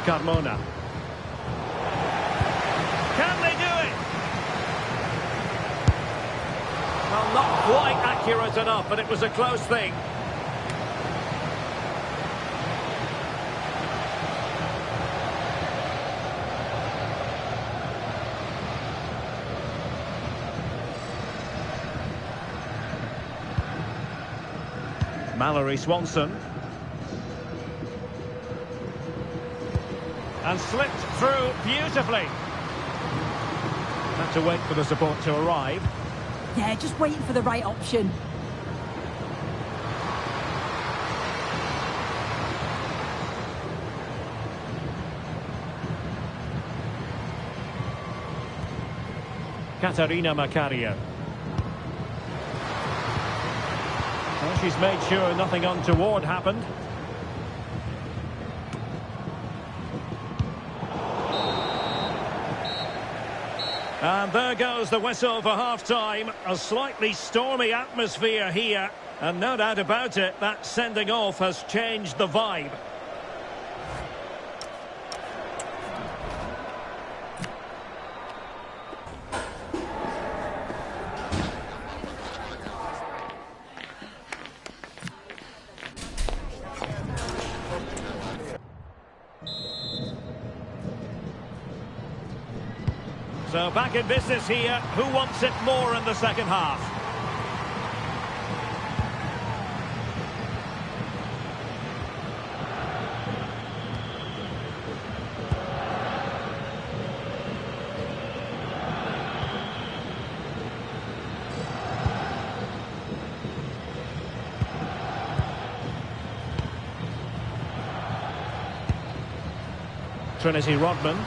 Carmona. Can they do it? Well, not quite accurate enough, but it was a close thing. Mallory Swanson. And slipped through beautifully. Had to wait for the support to arrive. Yeah, just waiting for the right option. Katarina Macario. Well, she's made sure nothing untoward happened. And there goes the whistle for half-time. A slightly stormy atmosphere here. And no doubt about it, that sending off has changed the vibe. So back in business here. Who wants it more in the second half? Trinity Rodman.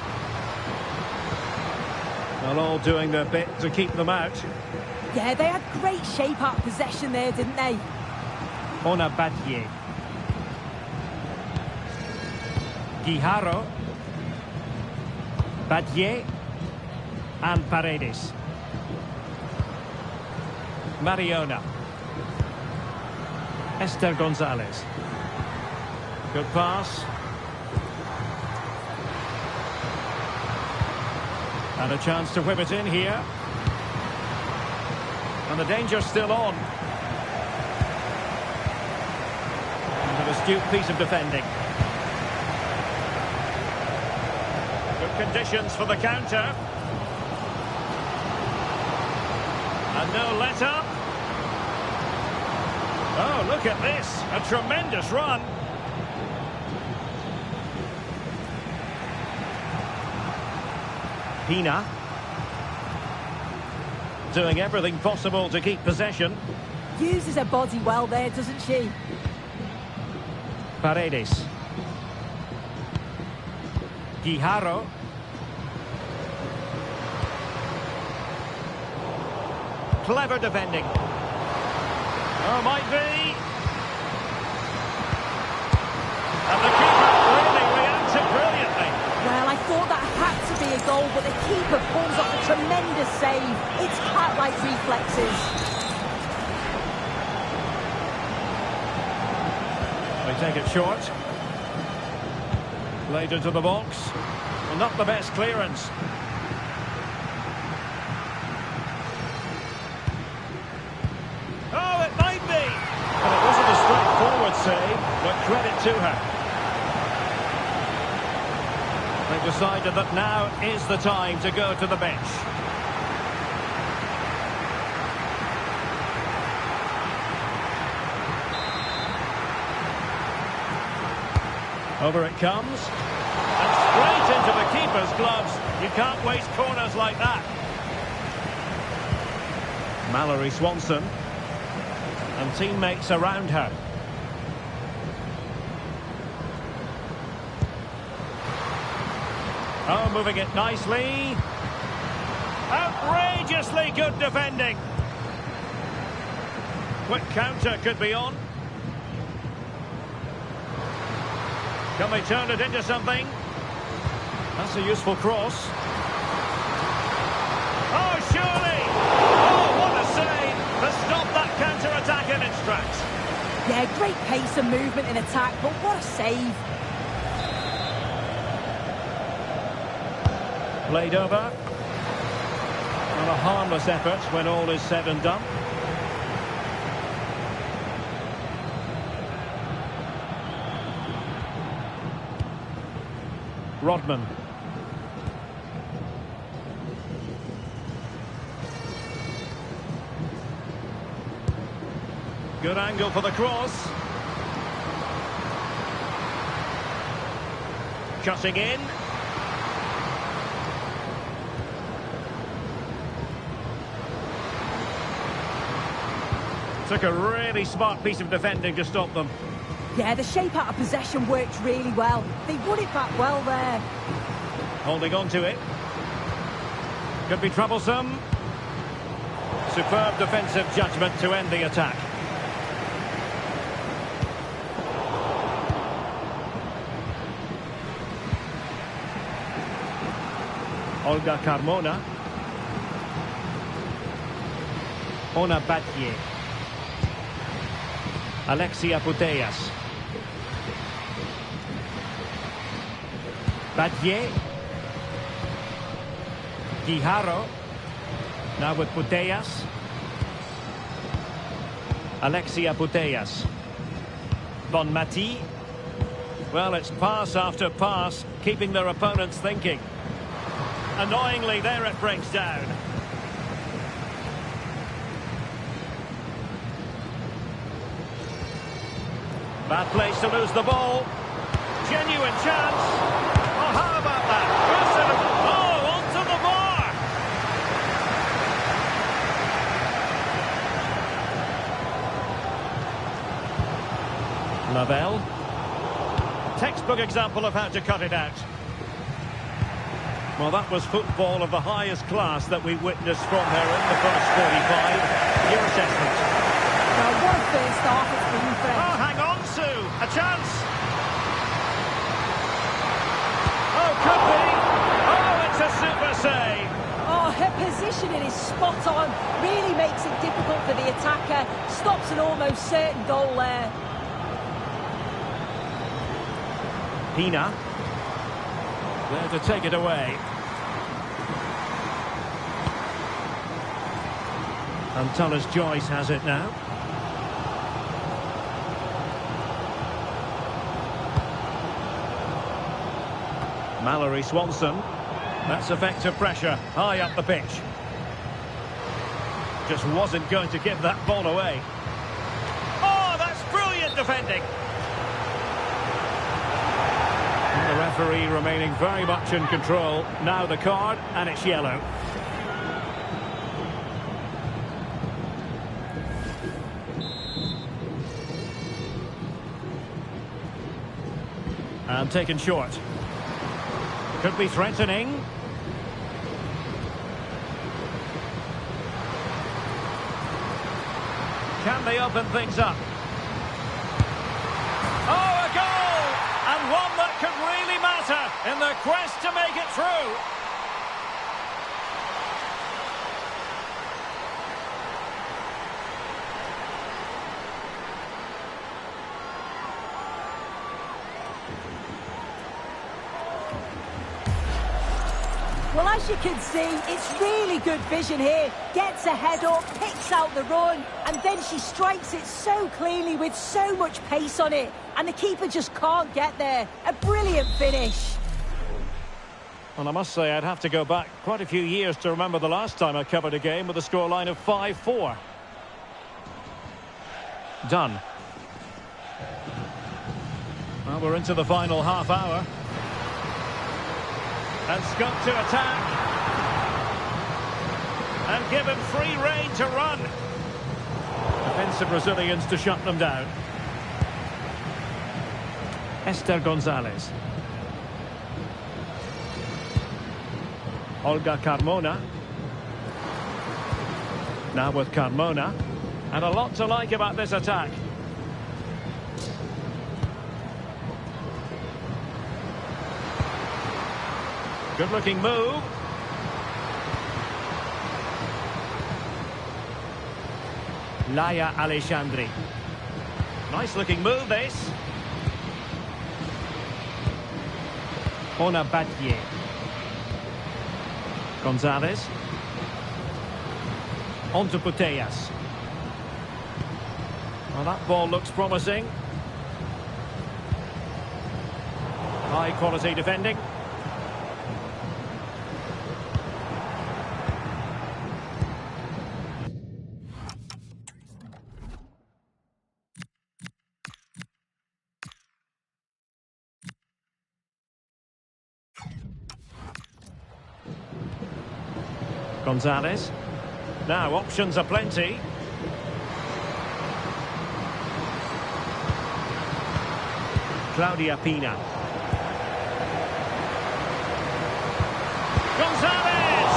Well, all doing their bit to keep them out. Yeah, they had great shape out possession there, didn't they? Ona Badier. Guijarro. Badier. And Paredes. Mariona. Esther Gonzalez. Good pass. And a chance to whip it in here. And the danger's still on. And an astute piece of defending. Good conditions for the counter. And no let-up. Oh, look at this. A tremendous run. Pina. Doing everything possible to keep possession. Uses her body well there, doesn't she? Paredes. Guijarro. Clever defending. Oh, might be. And the keeper really reacted brilliantly. Well, I thought that had to be a goal, but the keeper pulls off a tremendous save. It's cat-like reflexes. They take it short. Laid into the box. Well, not the best clearance. Oh, it might be. And it wasn't a straightforward save, but credit to her. They've decided that now is the time to go to the bench. Over it comes. And Straight into the keeper's gloves. You can't waste corners like that. Mallory Swanson. And teammates around her. Oh, moving it nicely. Outrageously good defending. Quick counter could be on. Can they turn it into something? That's a useful cross. Oh, surely! Oh, what a save! To stop that counter-attack in its tracks. Yeah, great pace and movement in attack, but what a save. Played over. And a harmless effort when all is said and done. Rodman. Good angle for the cross. Cutting in. Took a really smart piece of defending to stop them. Yeah, the shape out of possession worked really well. They won it back well there. Holding on to it. Could be troublesome. Superb defensive judgment to end the attack. Olga Carmona. Ona Batye. Alexia Putellas. Batye. Guijarro. Now with Putellas. Alexia Putellas. Bonmati. Well, it's pass after pass, keeping their opponents thinking. Annoyingly, there it breaks down. Bad place to lose the ball. Genuine chance. Oh, how about that? Oh, onto the bar. Lavelle. Textbook example of how to cut it out. Well, that was football of the highest class that we witnessed from her in the first 45. Your assessment? Well, what a first half it's been for her. Oh, hang on, Sue. A chance. Oh, could be. Oh, it's a super save. Oh, her positioning is spot on. Really makes it difficult for the attacker. Stops an almost certain goal there. Pina. There to take it away. And Thomas Joyce has it now. Mallory Swanson. That's effective pressure. High up the pitch. Just wasn't going to give that ball away. Oh, that's brilliant defending. The referee remaining very much in control. Now the card, and it's yellow. And taken short. Could be threatening. Can they open things up? Oh, a goal! And one that could really matter in the quest to make it through. Well, as you can see, it's really good vision here. Gets a head up, picks out the run, and then she strikes it so cleanly with so much pace on it. And the keeper just can't get there. A brilliant finish. Well, I must say, I'd have to go back quite a few years to remember the last time I covered a game with a scoreline of 5-4. Done. Well, we're into the final half hour. And scope to attack. And give him free rein to run. Defensive Brazilians to shut them down. Esther Gonzalez. Olga Carmona. Now with Carmona. And a lot to like about this attack. Good looking move. Laia Alexandri. Nice looking move this. Ona Batye. Gonzalez. On to Putellas. Well, that ball looks promising. High quality defending. Gonzalez. Now, options are plenty. Claudia Pina. Gonzalez!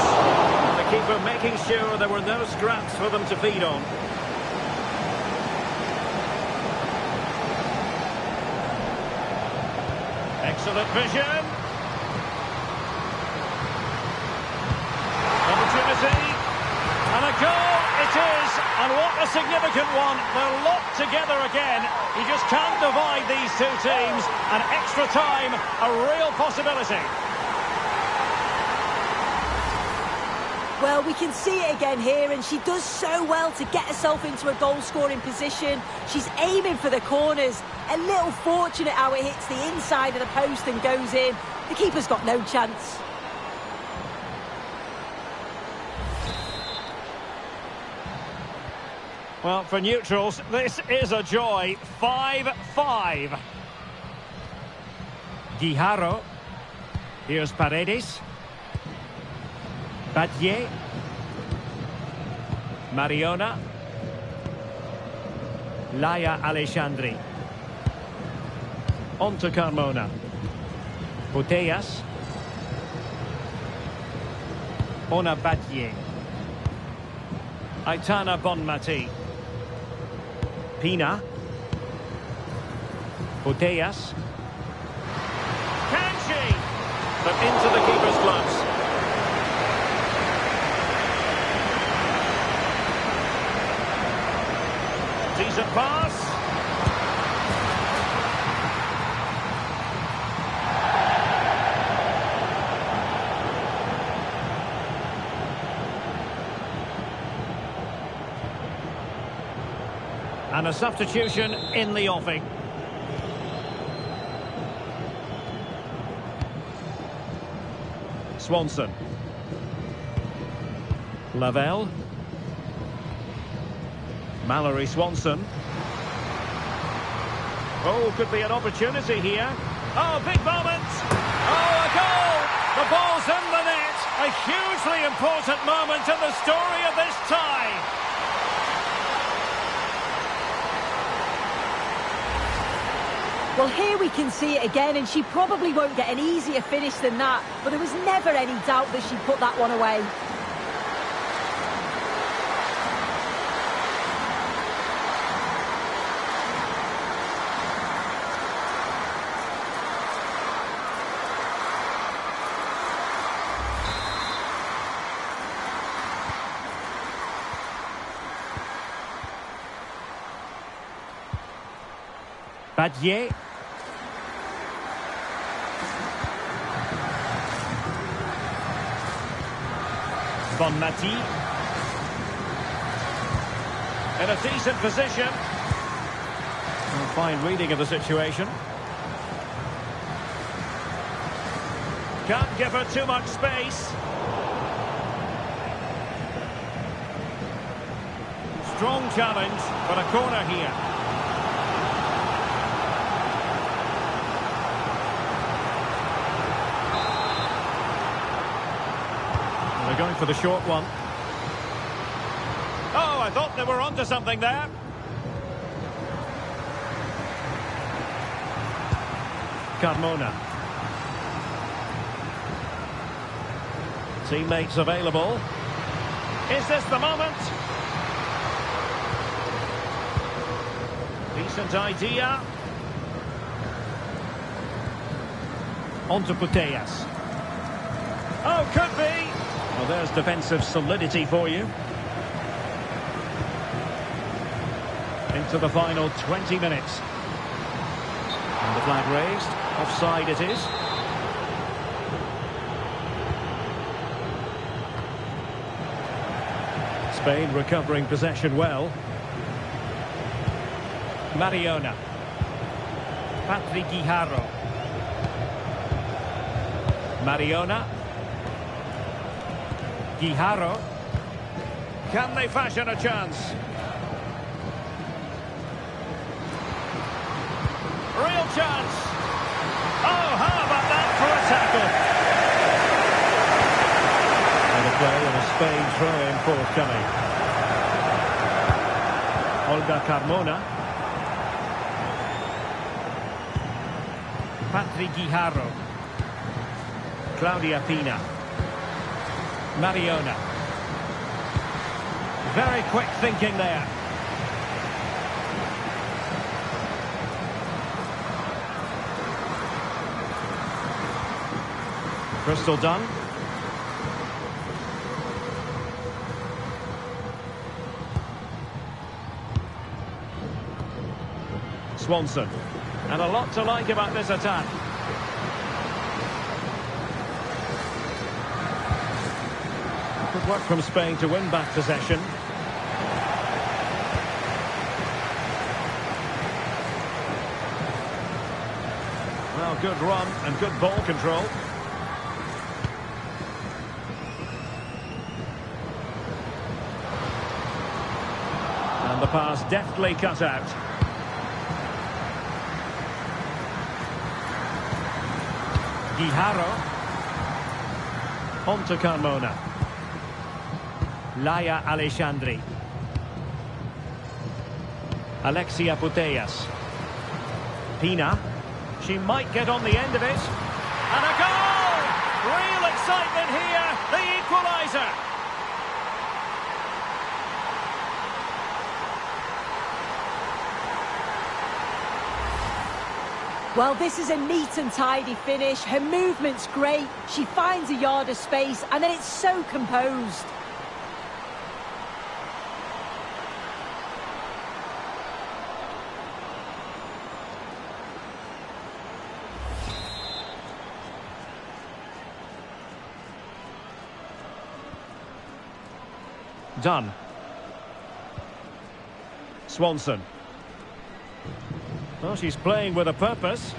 The keeper making sure there were no scraps for them to feed on. Excellent vision. And a goal it is, and what a significant one. They're locked together again. You just can't divide these two teams, and extra time, a real possibility. Well, we can see it again here, and she does so well to get herself into a goal-scoring position. She's aiming for the corners. A little fortunate how it hits the inside of the post and goes in. The keeper's got no chance. Well, for neutrals, this is a joy. 5-5. Guijarro. Here's Paredes. Batye. Mariona. Laia Alexandri. On to Carmona. Putellas. Ona Batye. Aitana Bonmati. Pina. Putellas. Can she? But into the keeper's gloves. Decent pass. And a substitution in the offing. Swanson. Lavelle. Mallory Swanson. Oh, could be an opportunity here. Oh, big moment. Oh, a goal. The ball's in the net. A hugely important moment in the story of this tie. Well, here we can see it again, and she probably won't get an easier finish than that, but there was never any doubt that she put that one away. Batye. Bonmati. In a decent position. A fine reading of the situation. Can't give her too much space. Strong challenge, but a corner here. going for the short one. Oh, I thought they were onto something there. Carmona. Teammates available. Is this the moment? Decent idea. On to Putellas. Oh, could be. Well, there's defensive solidity for you. Into the final 20 minutes. And the flag raised. Offside it is. Spain recovering possession well. Mariona. Patrick Guijarro. Mariona. Guijarro. Can they fashion a chance? Real chance. Oh, how about that for a tackle? And a play and a Spain throw-in forthcoming. Olga Carmona. Patrick Guijarro. Claudia Pina. Mariona. Very quick thinking there. Crystal done. Swanson. And a lot to like about this attack. Good work from Spain to win back possession. Well, good run and good ball control. And the pass deftly cut out. Guijarro. On to Carmona. Laia Alexandri. Alexia Putellas. Pina. She might get on the end of it. And a goal! Real excitement here. The equaliser. Well, this is a neat and tidy finish. Her movement's great. She finds a yard of space and then it's so composed. Done. Swanson. Well, she's playing with a purpose.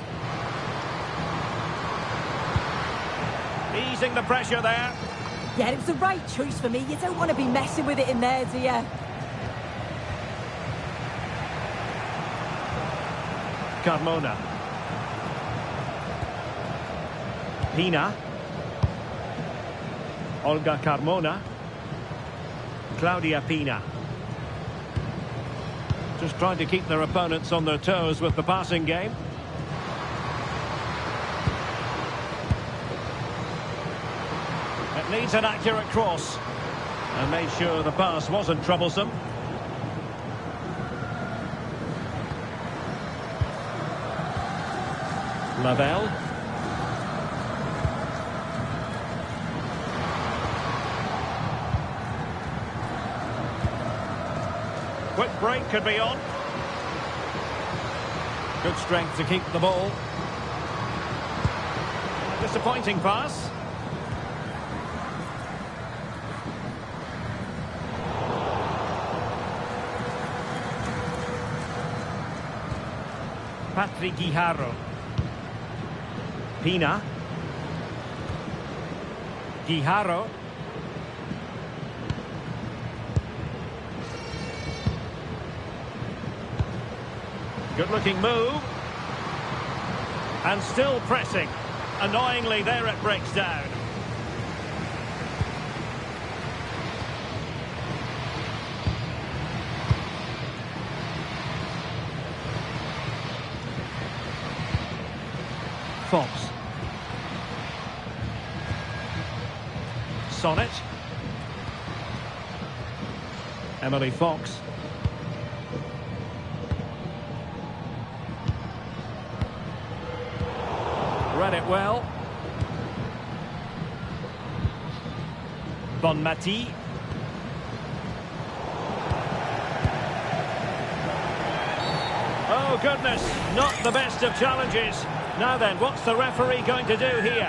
Easing the pressure there. Yeah, it was the right choice for me. You don't want to be messing with it in there, do you? Carmona. Pina. Olga Carmona. Claudia Pina. Just trying to keep their opponents on their toes with the passing game. It needs an accurate cross. And made sure the pass wasn't troublesome. Lavelle. Quick break could be on. Good strength to keep the ball. Disappointing pass. Patrick Guijarro. Pina. Guijarro. Good-looking move. And still pressing. Annoyingly, there it breaks down. Fox. Sonnet. Emily Fox. Read it well. Bonmati. Oh goodness, not the best of challenges. Now then, what's the referee going to do here?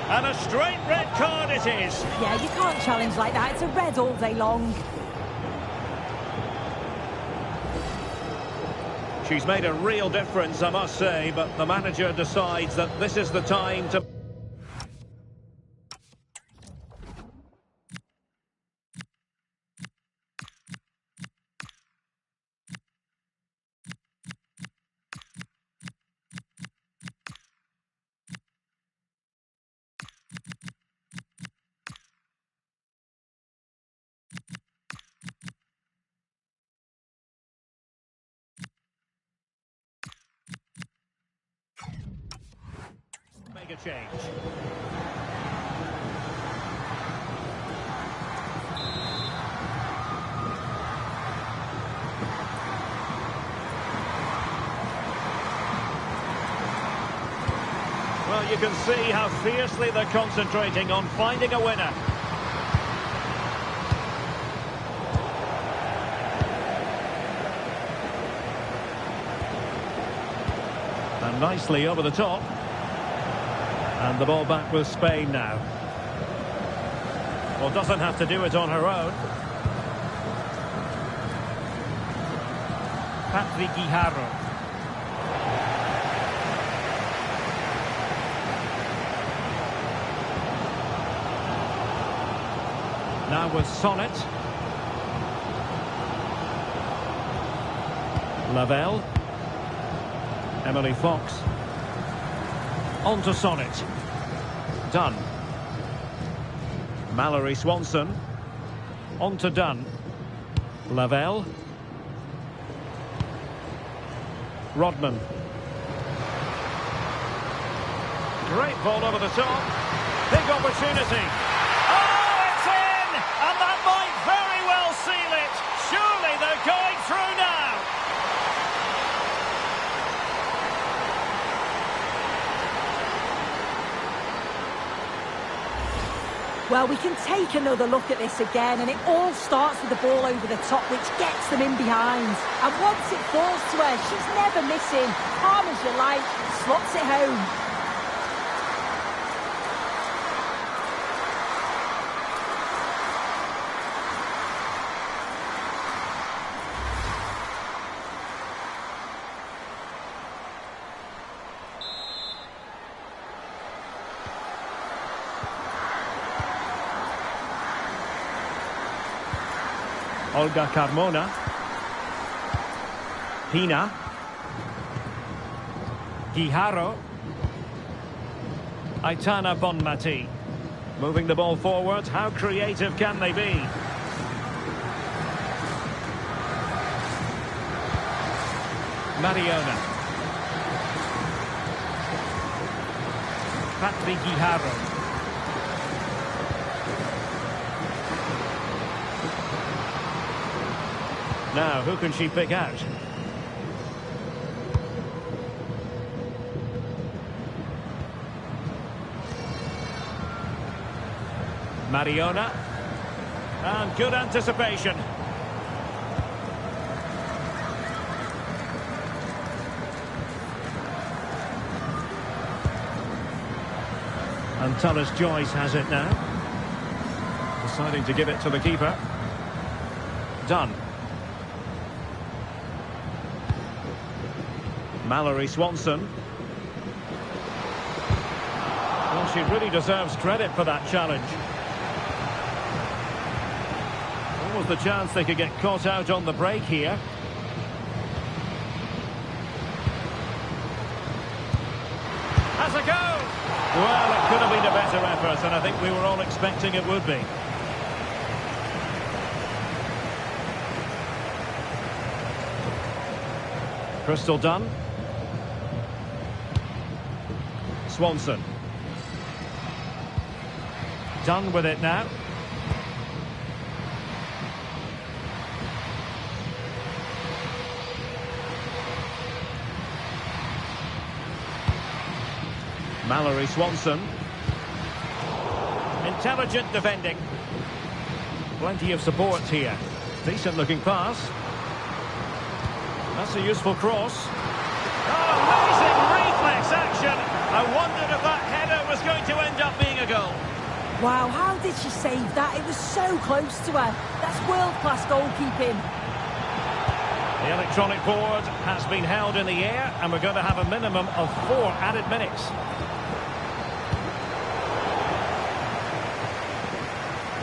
And a straight red card it is. Yeah, you can't challenge like that. It's a red all day long. She's made a real difference, I must say, but the manager decides that this is the time to... make a change. Well, you can see how fiercely they're concentrating on finding a winner. And nicely over the top. And the ball back with Spain now. Well, doesn't have to do it on her own. Patrick Guijarro. Now with Sonnet. Lavelle. Emily Fox. On to Sonnet. Dunn. Mallory Swanson. On to Dunn. Lavelle. Rodman. Great ball over the top. Big opportunity. Oh, it's in! And that might very well seal it. Surely they're going through now. Well, we can take another look at this again, and it all starts with the ball over the top, which gets them in behind. And once it falls to her, she's never missing. Calm as you like, slots it home. Olga Carmona. Pina. Guijarro. Aitana Bonmati. Moving the ball forward. How creative can they be? Mariona. Patrick Guijarro. Now, who can she pick out? Mariona. And good anticipation. And Tullis Joyce has it now. Deciding to give it to the keeper. Dunn. Mallory Swanson. Well, she really deserves credit for that challenge. What was the chance they could get caught out on the break here? Has a go! Well, it could have been a better effort, and I think we were all expecting it would be. Crystal Dunn. Swanson. Done with it now. Mallory Swanson. Intelligent defending. Plenty of support here. Decent looking pass. That's a useful cross. Oh, amazing reflex action. I wondered if that header was going to end up being a goal. Wow, how did she save that? It was so close to her. That's world-class goalkeeping. The electronic board has been held in the air, and we're going to have a minimum of 4 added minutes.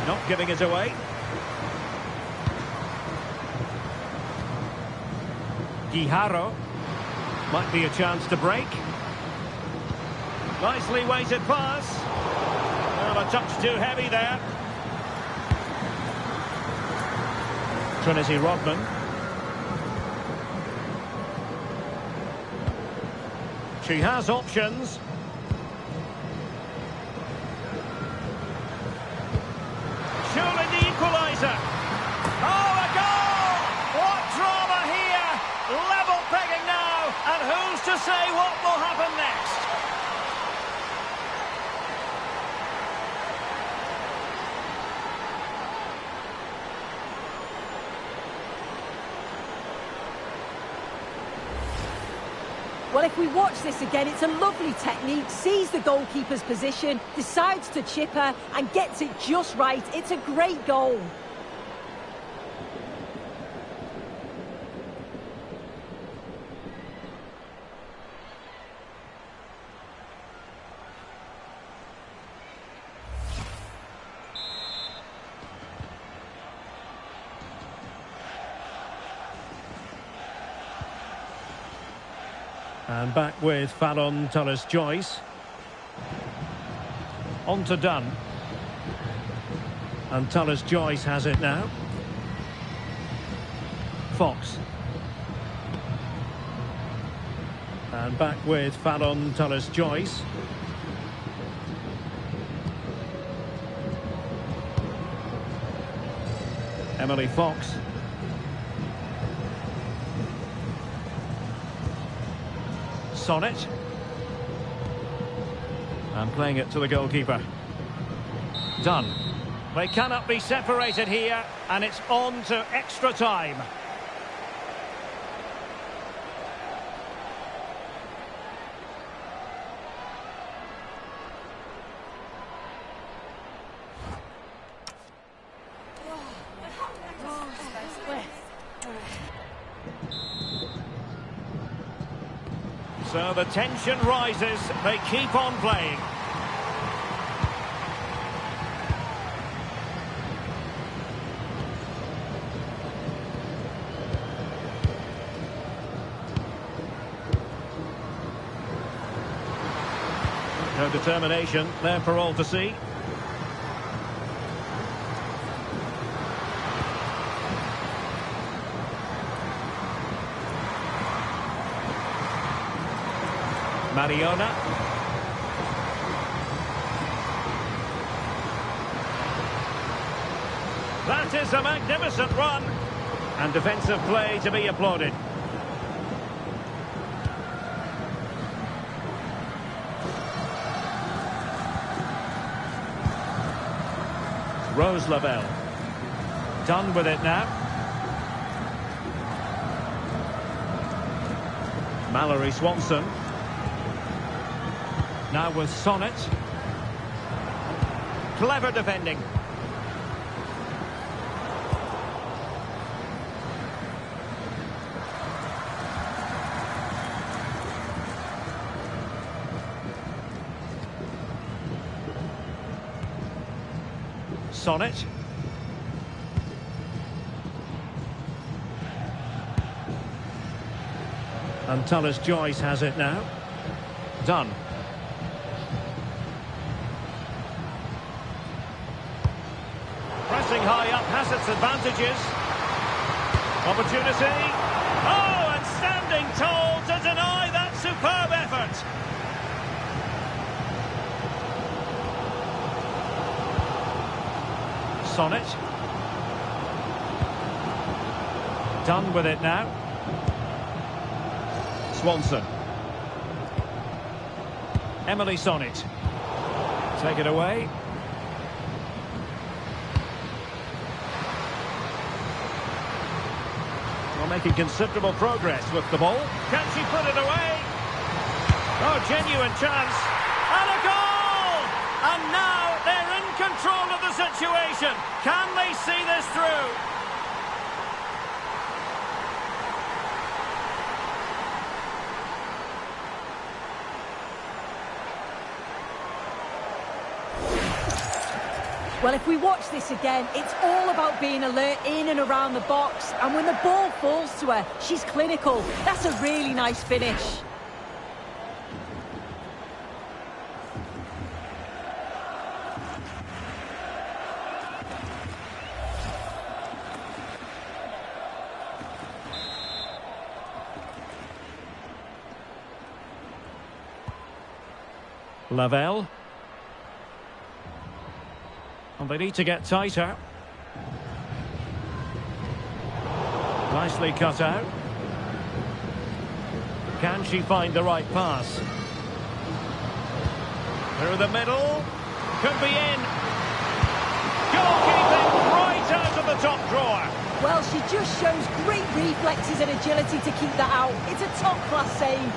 Not giving it away. Guijarro. Might be a chance to break. Nicely weighted pass. Well, a touch too heavy there. Trinity Rodman. She has options. Surely the equaliser. Oh, a goal! What drama here! Level pegging now, and who's to say what will happen next? Well, if we watch this again, it's a lovely technique. Sees the goalkeeper's position, decides to chip her, and gets it just right. It's a great goal. And back with Fallon Tullis-Joyce. On to Dunn. And Tullis-Joyce has it now. Fox. And back with Fallon Tullis-Joyce. Emily Fox. Sonnet. And playing it to the goalkeeper. Done. They cannot be separated here, and it's on to extra time. So the tension rises, they keep on playing. No determination, there for all to see. Mariona. That is a magnificent run. And defensive play to be applauded. Rose Lavelle. Done with it now. Mallory Swanson. Now with Sonnet. Clever defending. Sonnet. And Tullis-Joyce has it now. Done. Pressing high up has its advantages. Opportunity. Oh, and standing tall to deny that superb effort. pass on it. Done with it now. Swanson. Emily Sonnet. Take it away. Well, making considerable progress with the ball. Can she put it away? Oh, genuine chance. And a goal! And now they're in control of the situation. Can they see this through? Well, if we watch this again, it's all about being alert in and around the box. And when the ball falls to her, she's clinical. That's a really nice finish. Lavelle. And they need to get tighter. Nicely cut out. Can she find the right pass? Through the middle. Could be in. Goalkeeping right out of the top drawer. Well, she just shows great reflexes and agility to keep that out. It's a top-class save.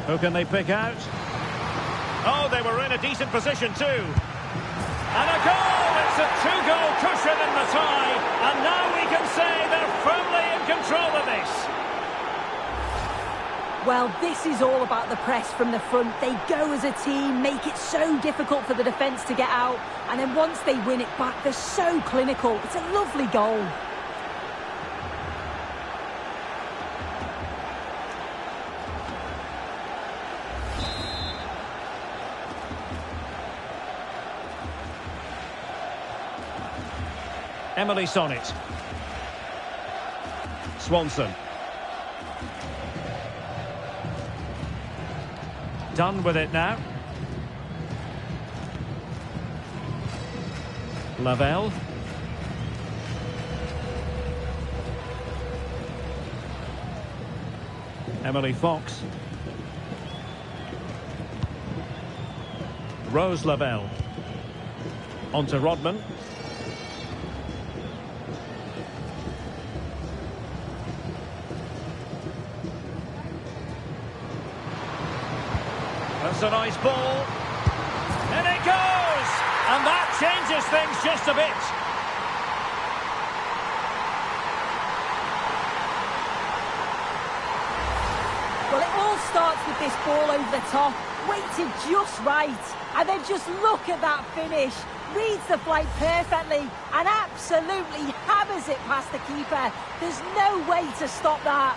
Who can they pick out? Oh, they were in a decent position too. And a goal! It's a two-goal cushion in the tie. And now we can say they're firmly in control of this. Well, this is all about the press from the front. They go as a team, make it so difficult for the defence to get out. And then once they win it back, they're so clinical. It's a lovely goal. Emily Sonnet. Swanson. Done with it now. Lavelle. Emily Fox. Rose Lavelle. On to Rodman. That's a nice ball. And it goes! And that changes things just a bit. Well, it all starts with this ball over the top, weighted just right. And then just look at that finish. Reads the flight perfectly and absolutely hammers it past the keeper. There's no way to stop that.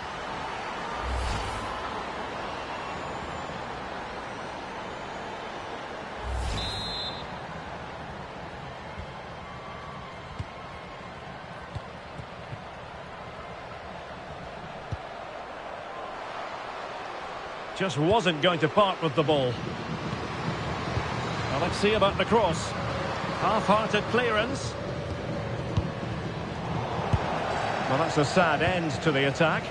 Just wasn't going to part with the ball. Well, let's see about the cross. Half-hearted clearance. Well, that's a sad end to the attack.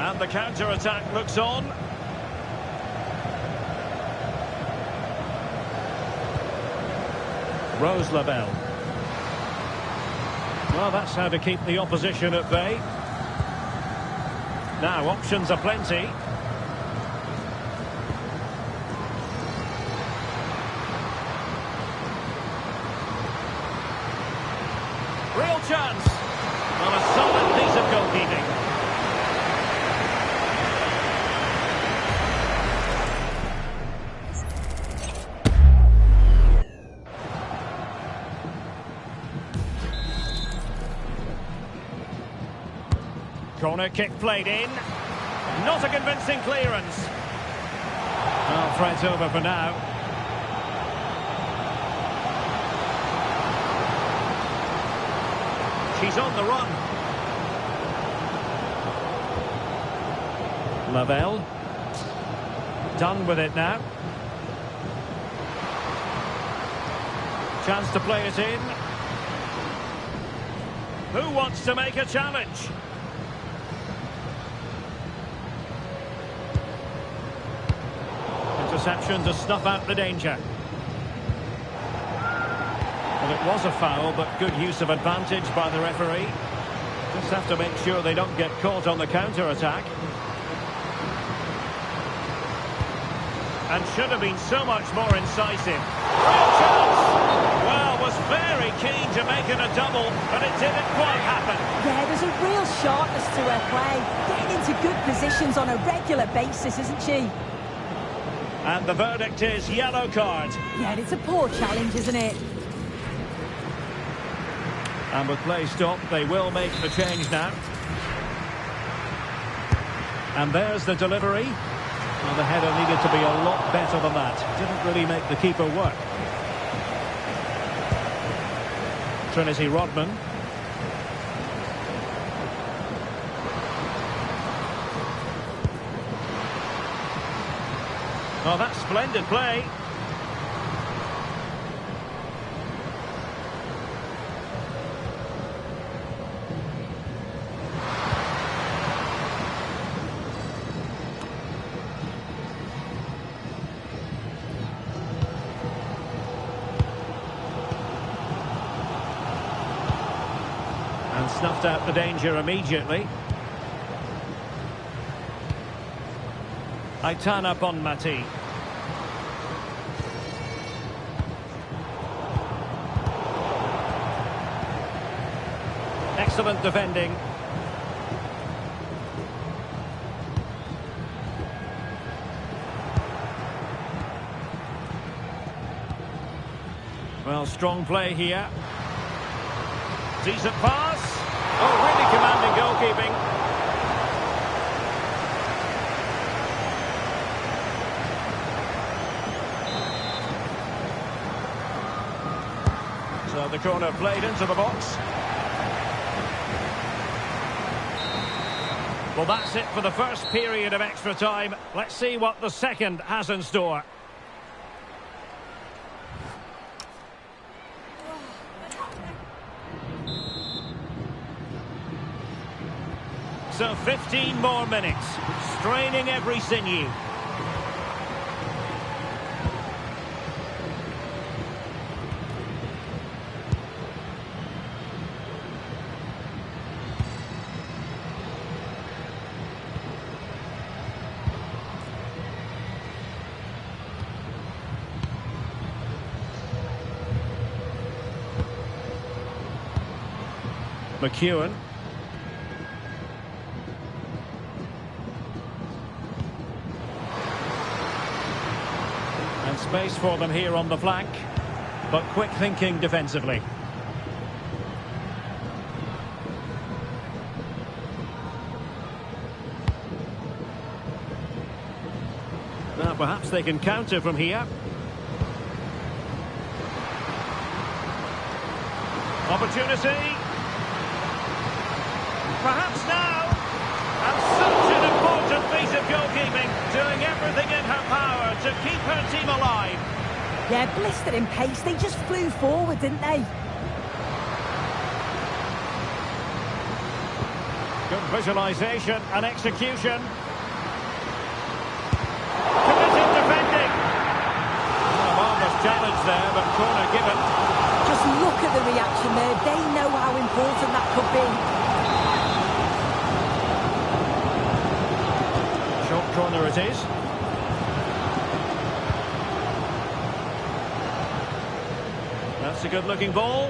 And the counter-attack looks on. Rose Lavelle. Well, that's how to keep the opposition at bay. Now, options are plenty. Real chance. Well, a solid piece of goalkeeping. Corner kick played in. Not a convincing clearance. Well, threat over for now. She's on the run. Lavelle. Done with it now. Chance to play it in. Who wants to make a challenge? Interception to snuff out the danger. Well, it was a foul, but good use of advantage by the referee. Just have to make sure they don't get caught on the counter-attack. And should have been so much more incisive. Real chance! Well, was very keen to make it a double, but it didn't quite happen. Yeah, there's a real sharpness to her play. Getting into good positions on a regular basis, isn't she? And the verdict is yellow card. Yeah, it's a poor challenge, isn't it? And with play stopped, they will make the change now. And there's the delivery. Well, the header needed to be a lot better than that. Didn't really make the keeper work. Trinity Rodman. Oh, that's splendid play. And snuffed out the danger immediately. Aitana Bonmati. Excellent defending. Well, strong play here. Decent pass. Oh, really commanding goalkeeping. So the corner played into the box. Well, that's it for the first period of extra time. Let's see what the second has in store. So 15 more minutes, straining every sinew. McEwen. And space for them here on the flank, but quick thinking defensively. Now perhaps they can counter from here. Opportunity. Perhaps now. And such an important piece of goalkeeping, doing everything in her power to keep her team alive. Yeah, blistering pace. They just flew forward, didn't they? Good visualisation and execution. Committed defending. A marvellous challenge there, but corner given. Just look at the reaction there. They know how important that could be. Short corner it is. That's a good-looking ball.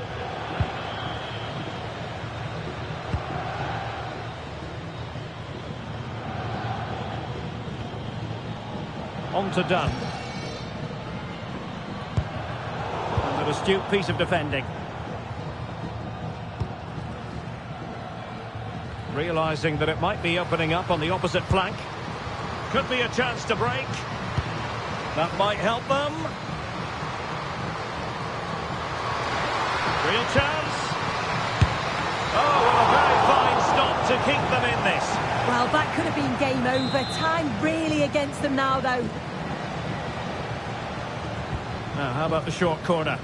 On to Dunn. And an astute piece of defending. Realising that it might be opening up on the opposite flank. Could be a chance to break. That might help them. Real chance. Oh, have been game over. Time really against them now, though. Now, how about the short corner?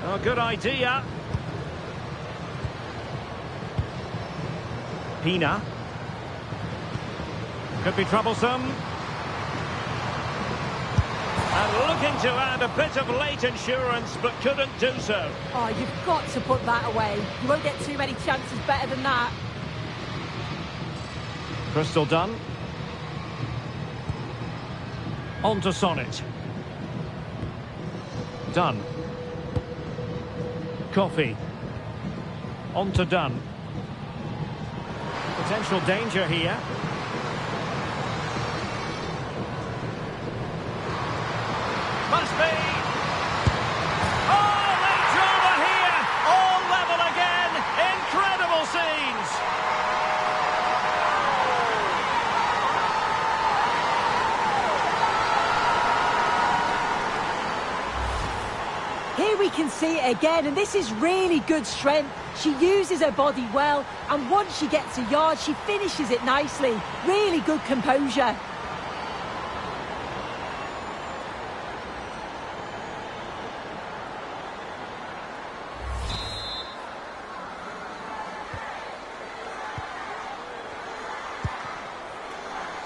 Oh, good idea. Pina. Could be troublesome. And looking to add a bit of late insurance, but couldn't do so. Oh, you've got to put that away. You won't get too many chances better than that. Crystal done. On to Sonnet. Dunn. Coffee. On to Dunn. Potential danger here. Must be. Oh, they drama here. All level again. Incredible scenes. Here we can see it again, and this is really good strength. She uses her body well, and once she gets a yard, she finishes it nicely. Really good composure.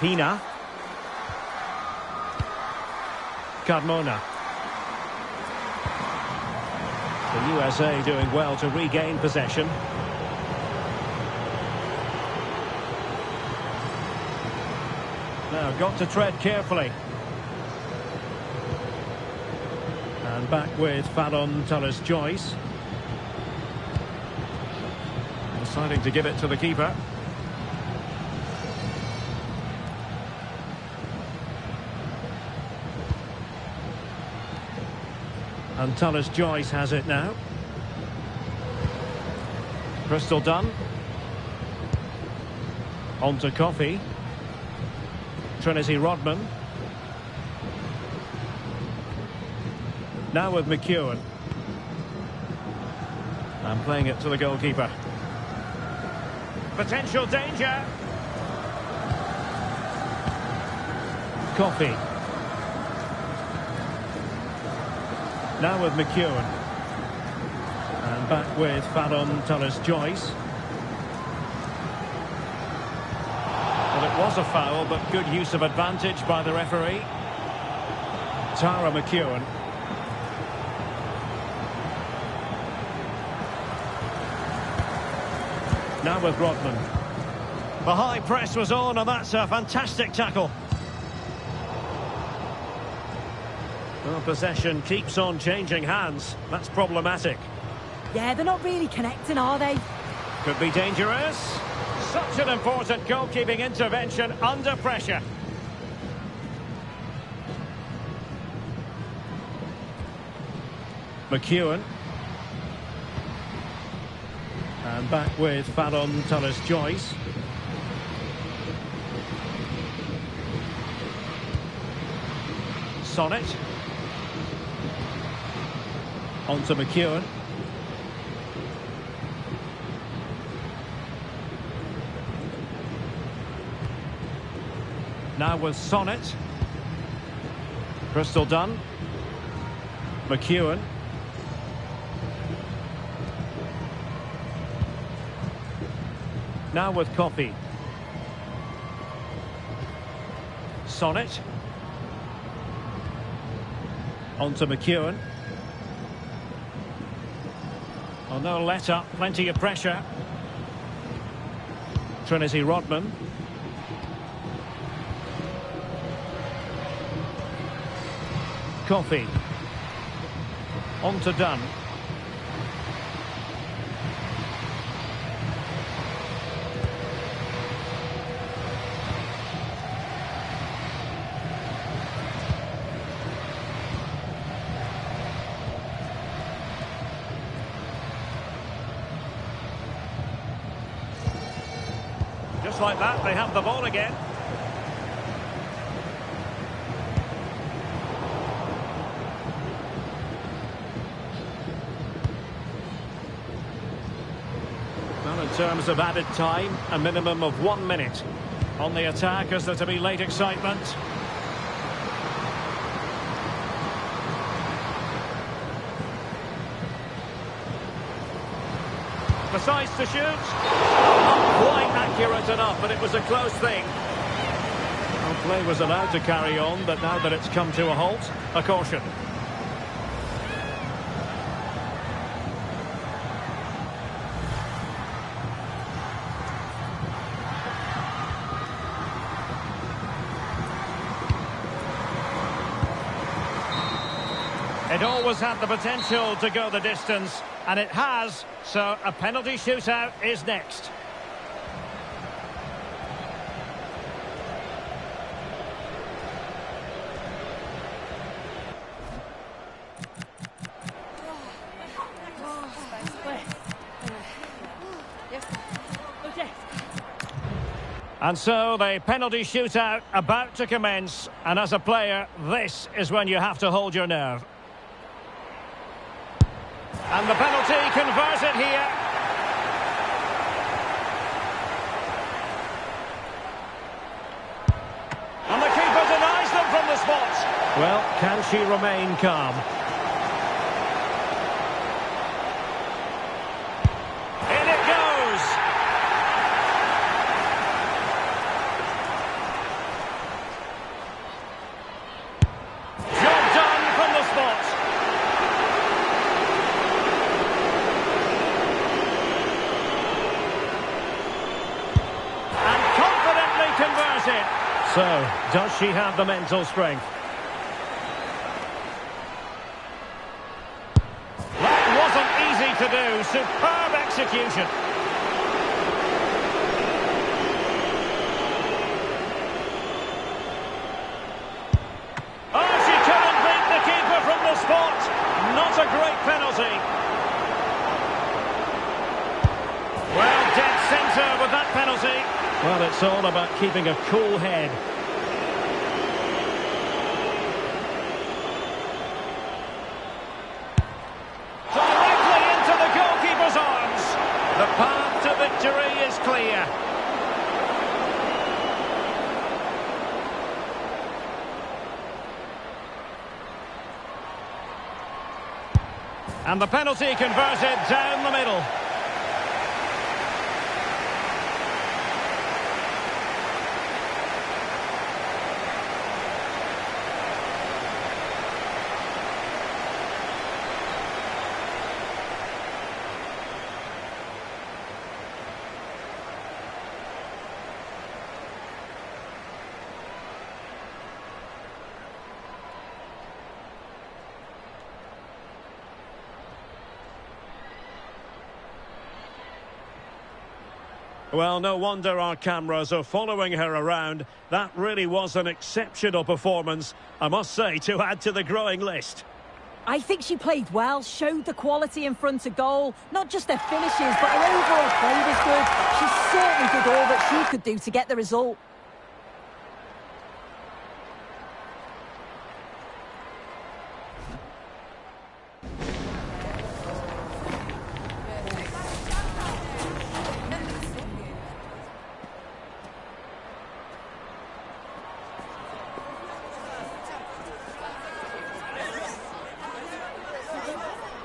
Pina. Carmona. The USA doing well to regain possession. Now got to tread carefully. And back with Fallon Tullis-Joyce. Deciding to give it to the keeper. And Tullis-Joyce has it now. Crystal Dunn. On to Coffey. Trinity Rodman. Now with McEwen. And playing it to the goalkeeper. Potential danger. Coffey. Now with McEwen. And back with Fallon Tullis-Joyce. Well, it was a foul, but good use of advantage by the referee. Tara McEwen. Now with Rodman. The high press was on, and that's a fantastic tackle. Well, possession keeps on changing hands. That's problematic. Yeah, they're not really connecting, are they? Could be dangerous. Such an important goalkeeping intervention under pressure. McEwen. And back with Fallon Tullis-Joyce. Sonnet. On to McEwen. Now with Sonnet. Crystal Dunn. McEwen. Now with Coffey. Sonnet. On to McEwen. Oh, no let up, plenty of pressure. Trinity Rodman. Coffey. On to Dunn. Just like that, they have the ball again. Well, and terms of added time, a minimum of 1 minute. On the attack, is there to be late excitement? Decides to shoot. Not quite accurate enough, but it was a close thing. Well, play was allowed to carry on, but now that it's come to a halt, a caution. It always had the potential to go the distance, and it has, so a penalty shootout is next. And so the penalty shootout about to commence, and as a player, this is when you have to hold your nerve. And the penalty converted here. And the keeper denies them from the spot. Well, can she remain calm? In it goes. Job done from the spot. Converted. So, does she have the mental strength? That wasn't easy to do. Superb execution. Oh, she couldn't beat the keeper from the spot. Not a great penalty. Well, dead centre with that penalty. Well, it's all about keeping a cool head. Directly into the goalkeeper's arms. The path to victory is clear. And the penalty converted down the middle. Well, no wonder our cameras are following her around. That really was an exceptional performance, I must say, to add to the growing list. I think she played well, showed the quality in front of goal. Not just her finishes, but her overall play was good. She certainly did all that she could do to get the result.